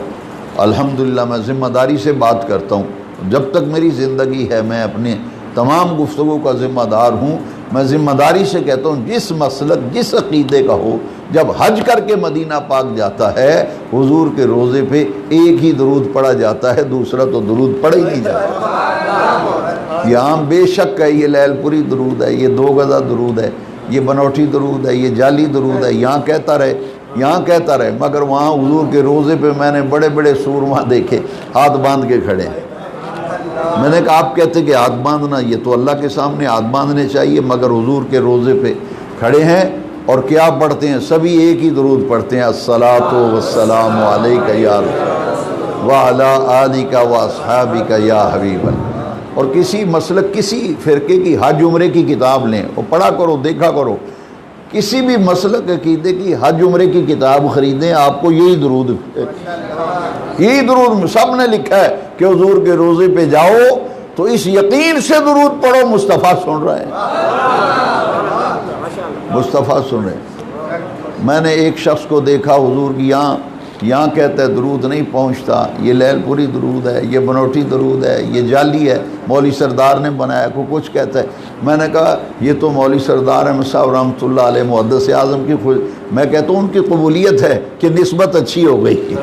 S1: الحمدللہ میں ذمہ داری سے بات کرتا ہوں، جب تک میری زندگی ہے میں اپنے تمام گفتگو کا ذمہ دار ہوں، میں ذمہ داری سے کہتا ہوں جس مسلک، جس عقیدے کا ہو، جب حج کر کے مدینہ پاک جاتا ہے حضور کے روضے پہ ایک ہی درود پڑھا جاتا ہے، دوسرا تو درود پڑھا ہی نہیں جاتا۔ یہ عام بے شک ہے، یہ لیل پوری درود ہے، یہ 2 گزہ درود ہے، یہ بنوٹی درود ہے، یہ جعلی درود ہے، یہاں کہتا رہے، یہاں کہتا رہے، مگر وہاں حضور کے روضے پہ میں نے بڑے بڑے سورما دیکھے ہاتھ باندھ کے کھڑے ہیں۔ میں نے کہا آپ کہتے کہ ہاتھ باندھنا، یہ تو اللہ کے سامنے ہاتھ باندھنے چاہیے، مگر حضور کے روضے پہ کھڑے ہیں اور کیا پڑھتے ہیں؟ سبھی ایک ہی درود پڑھتے ہیں، الصلاۃ والسلام علیک یا رسول وعلی آلک واصحابک یا حبیب اللہ۔ اور کسی مسلک، کسی فرقے کی حج عمرے کی کتاب لیں اور پڑھا کرو، دیکھا کرو، کسی بھی مسلک عقیدے کی حج عمرے کی کتاب خریدیں، آپ کو یہی درود، یہی درود سب نے لکھا ہے کہ حضور کے روضے پہ جاؤ تو اس یقین سے درود پڑھو مصطفیٰ سن رہے ہیں، مصطفیٰ سن رہے ہیں۔ میں نے ایک شخص کو دیکھا حضور کی یہاں کہتا ہے درود نہیں پہنچتا، یہ لیل پوری درود ہے، یہ بنوٹی درود ہے، یہ جعلی ہے، مولوی سردار نے بنایا، کو کچھ کہتا ہے۔ میں نے کہا یہ تو مولوی سردار احمد صاحب رحمۃ اللہ علیہ محدث اعظم کی میں کہتا ہوں ان کی قبولیت ہے کہ نسبت اچھی ہو گئی،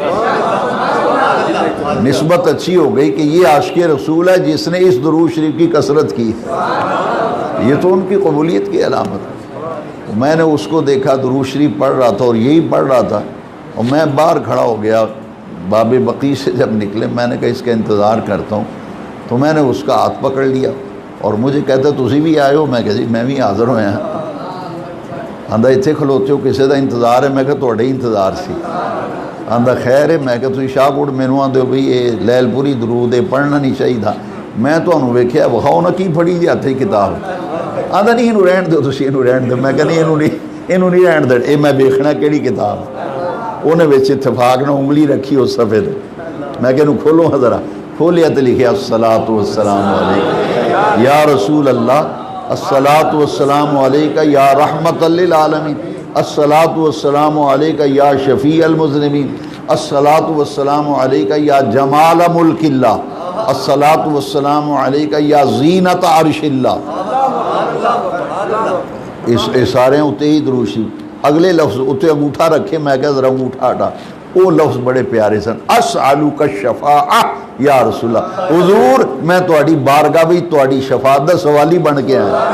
S1: نسبت اچھی ہو گئی کہ یہ عاشق رسول ہے جس نے اس درود شریف کی کثرت کی، یہ تو ان کی قبولیت کی علامت ہے۔ میں نے اس کو دیکھا درود شریف پڑھ رہا تھا اور یہی پڑھ رہا تھا، اور میں باہر کھڑا ہو گیا، باب بقی سے جب نکلے میں نے کہا اس کا انتظار کرتا ہوں، تو میں نے اس کا ہاتھ پکڑ لیا اور مجھے کہتا تسی بھی آئے ہو؟ میں کہا جی میں بھی حاضر ہویا ہاں۔ آندھا اتنے کھلوتے ہو کسی دا انتظار ہے؟ میں کہا تھوڑے ہی انتظار سی۔ آندھا خیر ہے، میں کہا تسی شاہ کوٹ مینوں آندے ہو بھئی یہ لیل پوری درود ہے، پڑھنا نہیں چاہیے تھا، میں تمہیں ویکھیا بخاؤ نہ کی پڑھی جی ہاتھ کتاب۔ آندھا نہیں انہوں رہن دو، تسی انہوں رہن دو۔ میں کہا نہیں انہوں نہیں رہن دے، اے میں دیکھنا کیڑی کتاب۔ انہیں وچ اتفاق نہ انگلی رکھی اس صفحے تے، میں کہ انہوں کھولو ہاں ذرا، کھولیا تے لکھیا الصلاۃ والسلام علیک یا رسول اللہ، الصلاۃ والسلام علیک یا رحمت للعالمین۔ الصلاۃ والسلام علیک یا شفیع المذنبین، الصلاۃ والسلام علیک یا جمال ملک اللہ، الصلاۃ والسلام علیک یا زینت عرش اللہ۔ اس سارے اتنے ہی درود شریف۔ اگلے لفظ اتنے انگوٹھا رکھے، میں کہا ذرا انگوٹھا ہٹا، وہ لفظ بڑے پیارے سن، اسألک الشفاعہ یا رسول اللہ، حضور میں تہاڈی بارگاہ بھی تہاڈی شفاعت دا سوالی بن کے آیا،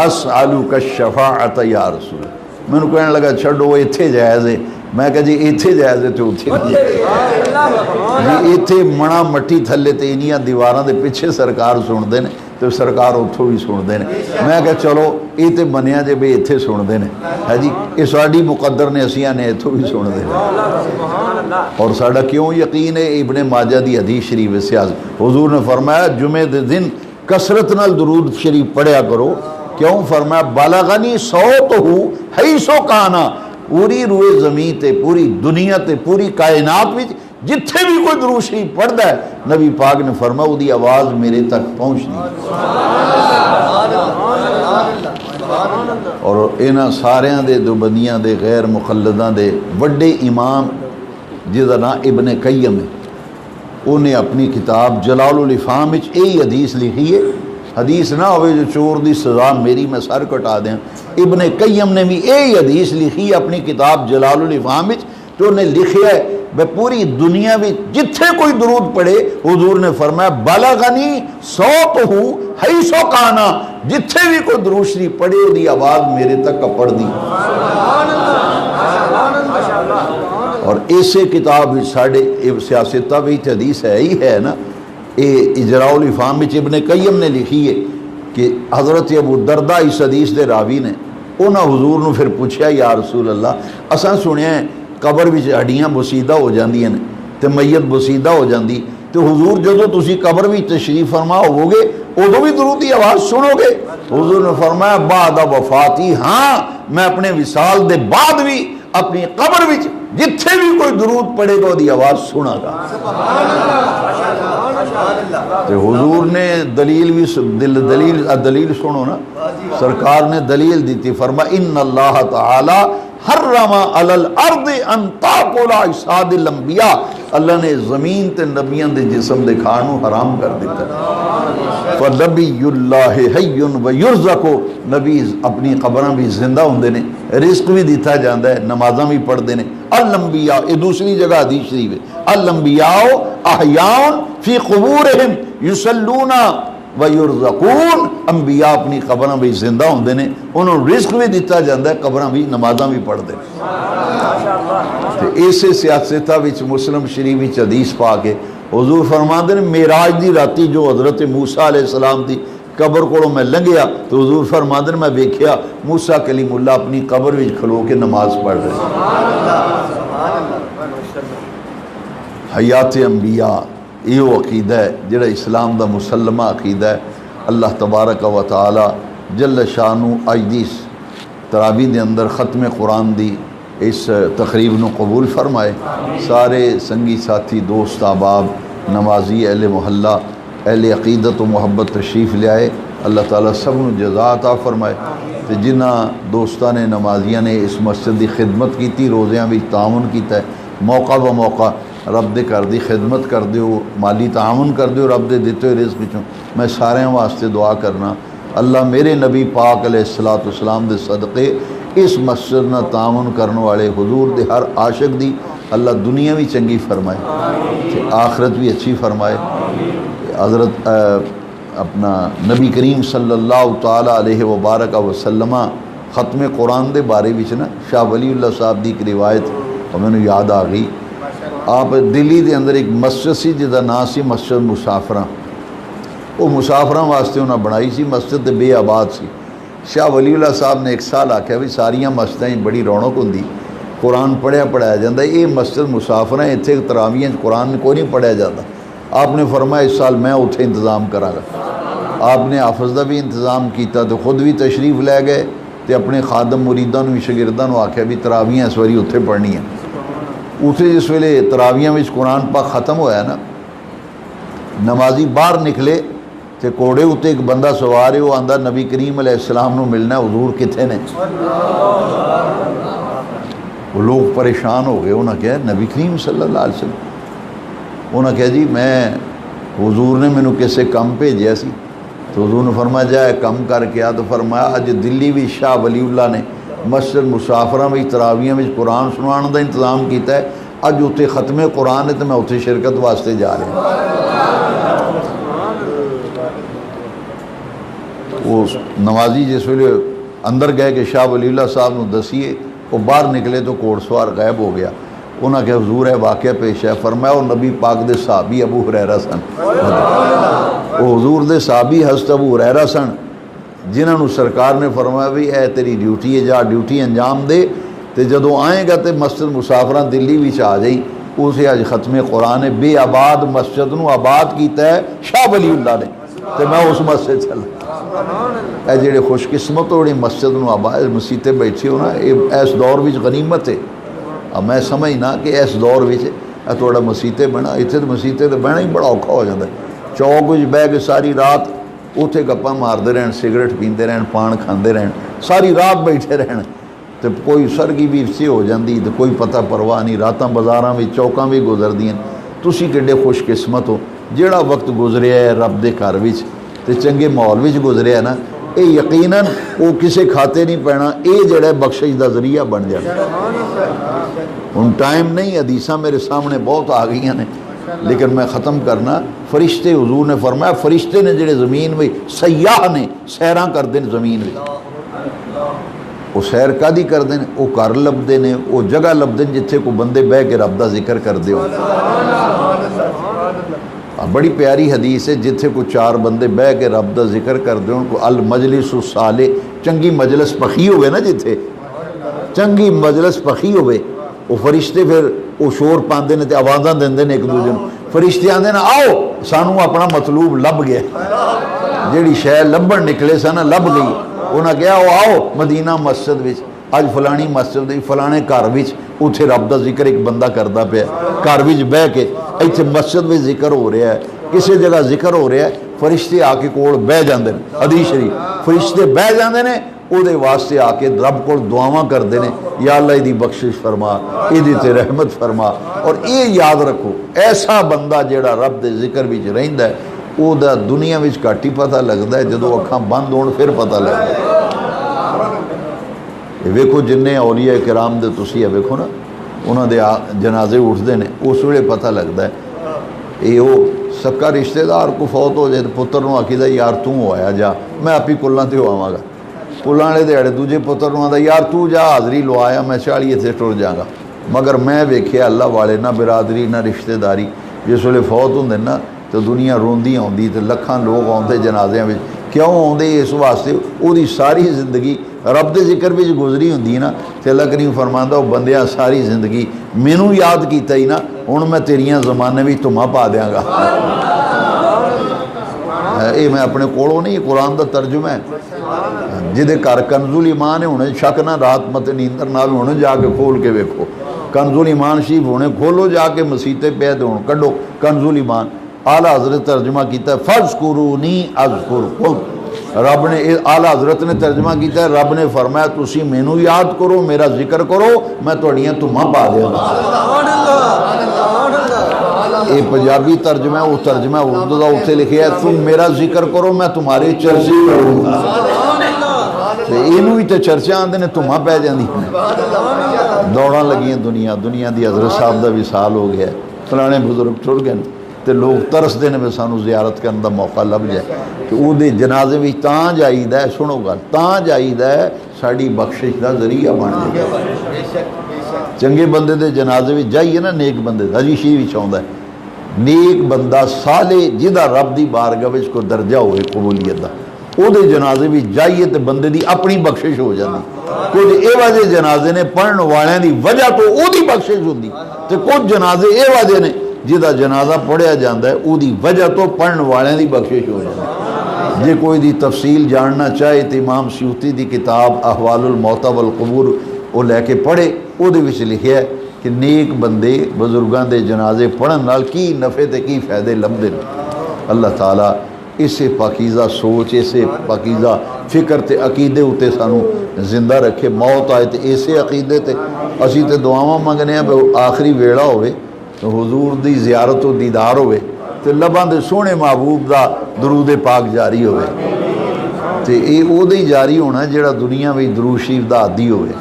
S1: اسألک الشفاعۃ یا رسول اللہ۔ میں نے کہنے لگا چھڈو اتھے جائز ہے، میں کہا جی اتھے جائز ہے تو اتھے نہیں جی، اتھے منا مٹی تھلے تے انیاں دیواراں دے پیچھے سرکار سن دے نے تو سرکار اتھوں بھی سن دے نے۔ میں کہا چلو یہ تے بنیا جے بے اتھے سن دے نے، ہے جی یہ ساڈی مقدر نے، اسیاں نے اتھوں بھی سن دے نے۔ اور ساڈا کیوں یقین ہے؟ ابن ماجہ دی حدیث شریف سے حضور نے فرمایا جمعے دے دن کثرت نال درود شریف پڑھیا کرو، کیوں؟ فرمایا بلغنی صوتہ حیث کانا، پوری روئے زمین تے پوری دنیا تے پوری کائنات وچ جتھے بھی کوئی درود شریف پڑھدا ہے، نبی پاک نے فرمایا اودی آواز میرے تک پہنچنی۔ اور انہاں ساریاں دے دو بندیاں دے غیر مقلداں دے وڈے امام جہدا نام ابن قیم ہے، انہیں اپنی کتاب جلال الافہام وچ یہی حدیث لکھی ہے، حدیث نہ ہوئے جو چور دی سزا میری میں سر کٹا دیں، ابن قیم نے بھی یہی حدیث لکھی ہے اپنی کتاب جلال الافہام وچ، تو انہیں لکھیا ہے بے پوری دنیا میں جتھے کوئی درود پڑھے، حضور نے فرمایا بلغنی صوتہ حیث کانا، جتھے بھی کوئی درود شریف پڑھے وہ آواز میرے تک پڑھ دی۔ اور ایسے کتاب ساڑھے سیاستہ بھی حدیث ہے ہی ہے نا، اجراء الافہام وچ ابن قیم نے لکھی ہے کہ حضرت ابو دردہ اس حدیث دے راوی نے، انہاں حضور نے پھر پوچھا یا رسول اللہ اساں سنیا ہے قبر وچ ہڈیاں بسیدہ ہو جاندیاں نے تے میت بسیدہ ہو جاندی، تو حضور جدو تسی قبر وچ تشریف فرما ہو گے ادو بھی درود دی آواز سنو گے؟ حضور نے فرمایا بعد وفاتی، ہاں میں اپنے وصال دے بعد بھی اپنی قبر وچ جتھے بھی کوئی درود پڑے گا دی آواز سنا گا۔ تو حضور نے دلیل بھی دلیل سنو نا، سرکار نے دلیل دیتی، فرما ان اللہ تعالی حرم علی الارض ان تاکل اجساد الانبیاء، اللہ نے زمین تے نبیان دے جسم دے کھانوں حرام کر دیتا ہے۔ فنبی اللہ حی و یرزق، نبی اپنی قبراں بھی زندہ ہوندے نے، رزق بھی دیتا جاندہ ہے، نمازاں بھی پڑھ دے نے۔ الانبیاء، یہ دوسری جگہ حدیث شریف ہے، الانبیاء احیاء فی قبورہم یصلون ویرزقون، انبیاء اپنی قبراں بھی زندہ ہوندے نے، انہوں رزق بھی دیتا جاندہ ہے، قبراں بھی نمازاں بھی پڑھ دے۔ ایسے سیاستہ وچ مسلم شریف وچ حدیث پا کے حضور فرماندے نے معراج دی راتی جو حضرت موسیٰ علیہ السلام دی قبر کو میں لنگیا تو حضور فرماندے نے میں دیکھیا موسیٰ کلیم اللہ اپنی قبر وچ کھلو کے نماز پڑھ رہے۔ حیات انبیاء یہ عقیدہ ہے جڑا اسلام دا مسلمہ عقیدہ ہے۔ اللہ تبارک و تعالی جل شانو اج دی تراویح دے اندر ختم قرآن دی اس تقریب نو قبول فرمائے، سارے سنگی ساتھی دوست احباب نمازی اہل محلہ اہل عقیدت و محبت تشریف لے آئے، اللہ تعالیٰ سب نو جزا عطا فرمائے۔ تے جنہ دوستاں نے نمازیاں نے اس مسجد دی خدمت کیتی، روزیاں بھی تعاون کیتا ہے، موقع بہ موقع رب دے گھر دی خدمت کر دیو، مالی تعاون کر دیو رب دے دیتے ہوئے رزق وچوں، میں سارے واسطے دعا کرنا اللہ میرے نبی پاک علیہ السلام دے صدقے اس مسجد نہ تعاون کرنے والے حضور دے ہر عاشق دی اللہ دنیا بھی چنگی فرمائے کہ آخرت بھی اچھی فرمائے۔ حضرت اپنا نبی کریم صلی اللہ تعالیٰ علیہ وبارک وسلم ختم قرآن دے بارے وچ نا شاہ ولی اللہ صاحب دی ایک روایت میں یاد آ گئی۔ آپ دلی دے اندر ایک مسجد سی جدا نام سی مسجد مسافراں، وہ مسافراں واسطے انہاں بنائی سی، مسجد تے بے آباد سی۔ شاہ ولی اللہ صاحب نے ایک سال آکھیا بھی ساریاں مسجدیں بڑی رونق ہوندی، قرآن پڑھایا جاتا ہے، یہ مسجد مسافراں اتنے تراویح قرآن کوئی نہیں پڑھایا جاتا۔ آپ نے فرمایا اس سال میں اتنے انتظام کراں گا۔ آپ نے حافظ دا بھی انتظام کیتا تو خود بھی تشریف لے گئے تے اپنے خادم مریداں نو شاگرداں نو آکھیا بھی تراویح اس واری اتنے پڑھنی ہیں۔ اتنے جس ویلے تراویحاں وچ قرآن پاک ختم ہویا نا، نمازی باہر نکلے تے کوڑے اتنے ایک بندہ سوار ہے، وہ آندا نبی کریم علیہ السلام نو ملنا ہے، حضور کتنے نے؟ وہ لوگ پریشان ہو گئے، انہوں نے کہا نبی کریم صلی اللہ علیہ وسلم، انہوں نے کہا جی میں حضور نے مینوں کسے کم بھیجیا سی، تو حضور نے فرمایا جائے کم کر کے آ، تو فرمایا اج دلی بھی شاہ ولی اللہ نے مسجد مسافراں وچ تراویحاں وچ قرآن سنوان دا انتظام کیتا ہے، اج اتنے ختم قرآن ہے تو میں اتنے شرکت واسطے جا رہا ہوں۔ وہ نمازی جس ویلے اندر گئے کہ شاہ ولی اللہ صاحب نو دسیے، وہ باہر نکلے تو گھوڑ سوار غائب ہو گیا۔ انہاں کہ حضور ہے واقعہ پیش ہے، فرمایا وہ نبی پاک دے صحابی ابو ہریرہ سن، وہ حضور دے صحابی حضرت ابو ہریرہ سن، جنہاں نو سرکار نے فرمایا بھی اے تیری ڈیوٹی ہے، جا ڈیوٹی انجام دے، تے جدوں آئیں گا تے مسجد مسافراں دلی وچ آ جائیں، اسے اج ختم قرآن ہے، بے آباد مسجد نو آباد کیتا ہے شاہ ولی اللہ نے، تے میں اس مسجد چلا۔ اے جڑے خوش قسمت ہوڑی مسجد نو آباد مسیتے بیٹھے ہو نا، اس دور وچ غنیمت ہے۔ اب میں سمجھنا کہ اس دور وچ اے تھوڑا مسیتے بنا، اتنے تو مسیتے تے بہنا ہی بڑا اوکھا ہو جاتا ہے۔ چوک وچ بہ کے ساری رات اتنے گپاں ماردے رہن، سگریٹ پیندے رہن، پان کھاندے رہن، ساری رات بیٹھے رہن، تو کوئی سرگی بھی سے ہو جاندی تو کوئی پتہ پرواہ نہیں، راتاں بازاراں وچ چوکاں بھی گزردیاں۔ تسی کڈے خوش قسمت ہو جیڑا وقت گزریا ہے رب دے گھر وچ تے چنگے ماحول وچ گزریا ہے نا، اے یقیناً وہ کسے کھاتے نہیں پینا، اے جڑا بخشش دا ذریعہ بن جانا۔ ہن ٹائم نہیں، حدیثاں میرے سامنے بہت آ گئی ہیں، لیکن میں ختم کرنا، فرشتے حضور نے فرمایا فرشتے نے جڑے زمین میں سیاح نے سیراں کردے نے زمین میں، وہ سیر کدی کردے نے؟ وہ گھر لبدے نے، وہ جگہ لبدے نے جتھے کو بندے بہ کے رب دا ذکر کردے ہو۔ بڑی پیاری حدیث ہے، جتھے کو چار بندے بہ کے رب دا ذکر کردے ہو، کو المجلس الصالح، چنگی مجلس پخی ہوئے نا، جتھے چنگی مجلس پخی ہوئے، وہ فرشتے پھر وہ شور پاندے نے تے آوازاں دیندے نے ایک دوسرے نوں، فرشتے آندے نا آؤ سانوں اپنا مطلوب لب گیا، جیڑی شے لبن نکلے سا نا لب گئی۔ انہاں کہا وہ آؤ مدینہ مسجد وچ، اج فلانی مسجد وچ فلانے گھر وچ اتھے رب دا ذکر ایک بندہ کردا پیا، گھر وچ بہ کے، ایتھے مسجد وچ ذکر ہو رہا ہے، کسی جگہ ذکر ہو رہا ہے، فرشتے آ کے کول بہ جاندے نے، حدیث شریف فرشتے بہ جاندے نے، او دے واسطے آ کے رب کول دعاواں کردے نے، یا اللہ ایدی بخشش فرما، ایدی تے رحمت فرما۔ اور یہ یاد رکھو ایسا بندہ جیڑا رب دے ذکر وچ رہندا ہے، او دا دنیا وچ گھٹ ہی پتہ لگدا ہے، جدوں اکھاں بند ہون پھر پتہ لگدا ہے۔ یہ ویکھو جننے اولیاء کرام دے تسی ویکھو نا، انہاں دے جنازے اٹھدے نے، اس ویلے پتہ لگدا ہے۔ یہ وہ سکا رشتہ دار کو فوت ہو جائے تو پتر نو آکھیدا یار تو آیا جا، میں آپ ہی کلاں تے ہو آواں گا، کلاں والے دیہڑے دوجے پتر نو آندا یار تو جا حاضری لوایا، میں 40 اتنے ٹر جاں گا۔ مگر میں ویکھیا اللہ والے نہ برادری نہ رشتہ داری، جس ویلے فوت ہوندے نا تو دنیا روندی آندی، تے لکھاں لوگ آندے جنازیاں وچ، کیوں آندے؟ اس واسطے وہ ساری زندگی رب دے ذکر وچ گزری ہوندی نا، تے اللہ کریم فرماندا او بندیاں ساری زندگی مینوں یاد کیتا ہی نا، ہن میں تیریاں زمانے وچ تھما پا دیاں گا۔ یہ میں اپنے کولوں نہیں، قرآن دا ترجمہ ہے، جدے گھر کنز الایمان ہے ہونے شک نہ رات مت نیندر نہ ہونے، جا کے کھول کے ویکھو کنز الایمان شریف ہونے، کھولو جا کے مسیتے پہ دے ہون، کڈو کنز الایمان۔ اعلیٰ حضرت ترجمہ کیتا ہے فَاذْكُرُونِی اذکرکم، رب نے اعلیٰ حضرت نے ترجمہ کیتا ہے، رب نے فرمایا تسی مینوں یاد کرو، میرا ذکر کرو، میں تہاڈیاں تھما پا دیاں گا۔ یہ پنجابی ترجمہ ہے، وہ ترجمہ اردو دا اتنے لکھیا ہے تم میرا ذکر کرو میں تمہارے چرچے کروں گا۔ اینو ہی تے چرچے آندے نے تھما پہ جاندی ہیں، دوڑاں لگیاں دنیا دی حضرت صاحب دا وصال ہو گیا، فلانے بزرگ ٹر گئے تے لوگ ترسدے نے سانو زیارت کرن دا موقع لب جائے، کہ او دے جنازے وچ تاں جائیدا ہے، سنو گل تاں جائیدا ہے ساڈی بخشش دا ذریعہ بن جائے۔ چنگے بندے دے جنازے وچ جائیے نا، نیک بندے دا حدیث وچ آوندا ہے نیک بندہ صالح جہدا رب دی بارگاہ وچ کوئی درجہ ہوئے قبولیت دا، او دے جنازے وچ جائیے تے بندے دی اپنی بخشش ہو جاندی۔ کچھ اے وجہ جنازے نے پڑھن والوں دی وجہ تو او دی بخشش ہوندی، تے کچھ جنازے اے وجہ نے جہدا جنازہ پڑھیا جاندا ہے او دی وجہ تو پڑھن والوں دی بخشش ہو جاندی۔ جے کوئی دی تفصیل جاننا چاہے تے امام سیوطی دی کتاب احوال الموتى والقبور وہ لے کے پڑھے، او دے وچ لکھیا ہے کہ نیک بندے بزرگاں دے جنازے پڑھن نال کی نفع تے کی فائدے لبدے نے۔ اللہ تعالیٰ اسے پاکیزہ سوچ اسے پاکیزہ فکر تے عقیدے اتے سانو زندہ رکھے. موت آئے تے اسے عقیدے تے اسی تے دعاواں منگنے ہیں کہ آخری ویڑا ہوئے تو حضور دی زیارت و دیدار ہوئے تے لباں دے سونے محبوب دا درود پاک جاری ہوئے تے اے او دے جاری ہونا جڑا دنیا میں درود شریف دا عادی ہوئے,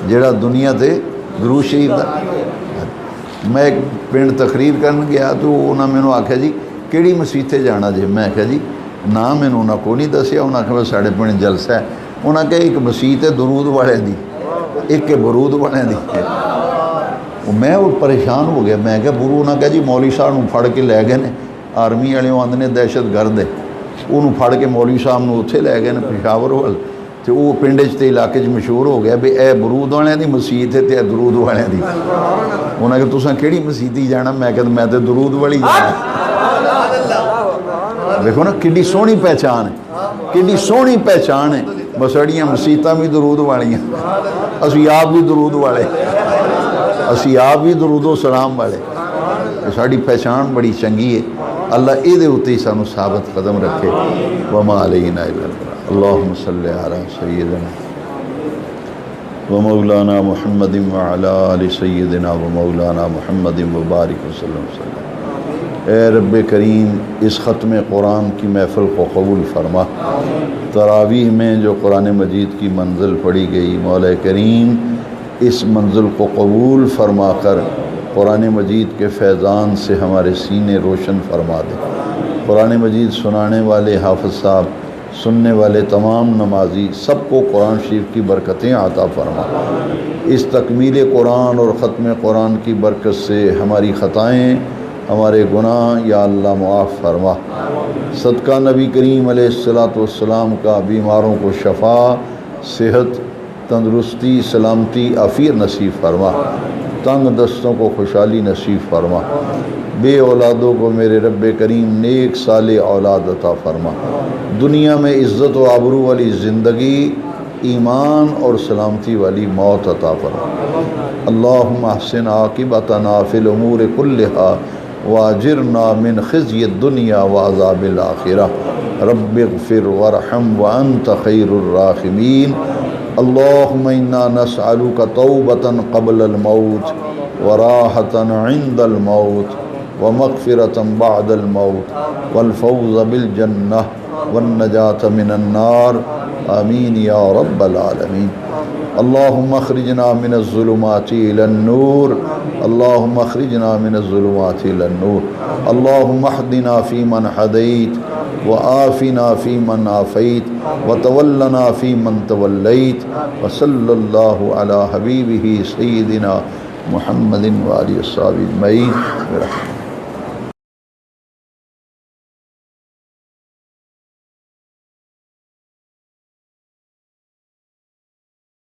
S1: جڑا دنیا تے درود شریف دا. میں ایک پنڈ تقریر کرن گیا تو انہاں میں نے آکھا جی کیڑی مسیتے جانا جی؟ میں کہا جی نہ میں انہاں کو نہیں دسیا. انہاں کہا ساڑھے پنڈ جلسہ ہے. انہاں کہا ایک مسیت درود والے دی ایک کے برود والے دی. میں وہ پریشان ہو گیا. میں کہا برو. انہاں کہا جی مولوی صاحب نو پھڑ کے لے گئے نے آرمی والے آندے نے دہشت گرد ہے انہوں پھڑ کے مولوی صاحب نو اتھے لے گئے نے پشاور وال تو وہ پنڈ تے علاقے مشہور ہو گیا بھی اے برود والے دی مسیت ہے تے اے درود والے دی. انہاں کہ تساں کیڑی مسیتی جانا؟ میں کہا میں تے درود والی جانا. دیکھو نا کڈی سونی پہچان ہے, کڈی سونی پہچان ہے. بسڑیاں مسیتاں بھی درود والیاں, اسی آپ بھی درود والے, اسی آپ بھی درود و سلام والے. ساڑی پہچان بڑی چنگی ہے. اللہ اے دے اتے سانو ثابت قدم رکھے. وما علینا الا البلاغ. اللہم صلی علی سیدنا و مولانا محمد وعلی آل سیدنا و مولانا محمد مبارک وسلم. اے رب کریم اس ختم قرآن کی محفل کو قبول فرما. تراویح میں جو قرآن مجید کی منزل پڑھی گئی مولا کریم اس منزل کو قبول فرما کر قرآن مجید کے فیضان سے ہمارے سینے روشن فرما دے. قرآن مجید سنانے والے حافظ صاحب, سننے والے تمام نمازی سب کو قرآن شریف کی برکتیں عطا فرما. اس تکمیل قرآن اور ختم قرآن کی برکت سے ہماری خطائیں ہمارے گناہ یا اللہ معاف فرما. صدقہ نبی کریم علیہ السلام کا بیماروں کو شفا, صحت, تندرستی, سلامتی, عافیت نصیب فرما. تنگ دستوں کو خوشحالی نصیب فرما. بے اولادوں کو میرے رب کریم نیک صالح اولاد عطا فرما. دنیا میں عزت و آبرو والی زندگی, ایمان اور سلامتی والی موت عطا فرما. اللہم احسن عاقبتنا فی الامور کلہا واجرنا من خزی الدنیا وعذاب الآخرہ. رب اغفر وارحم وانت خیر الراحمین. اللہم انا نسألک توبة قبل الموت وراحة عند الموت ومغفرة بعد الموت والفوز بالجنة والنجاة من النار. آمین یا رب العالمین. اللہم اخرجنا من الظلمات الى النور. اللہم اخرجنا من الظلمات الى النور. اللہم اہدنا فیمن ہدیت وآفنا فیمن عافیت وتولنا فیمن تولیت. وصلی اللہ علی حبیبہ سیدنا محمد وآلہ وصحبہ اجمعین.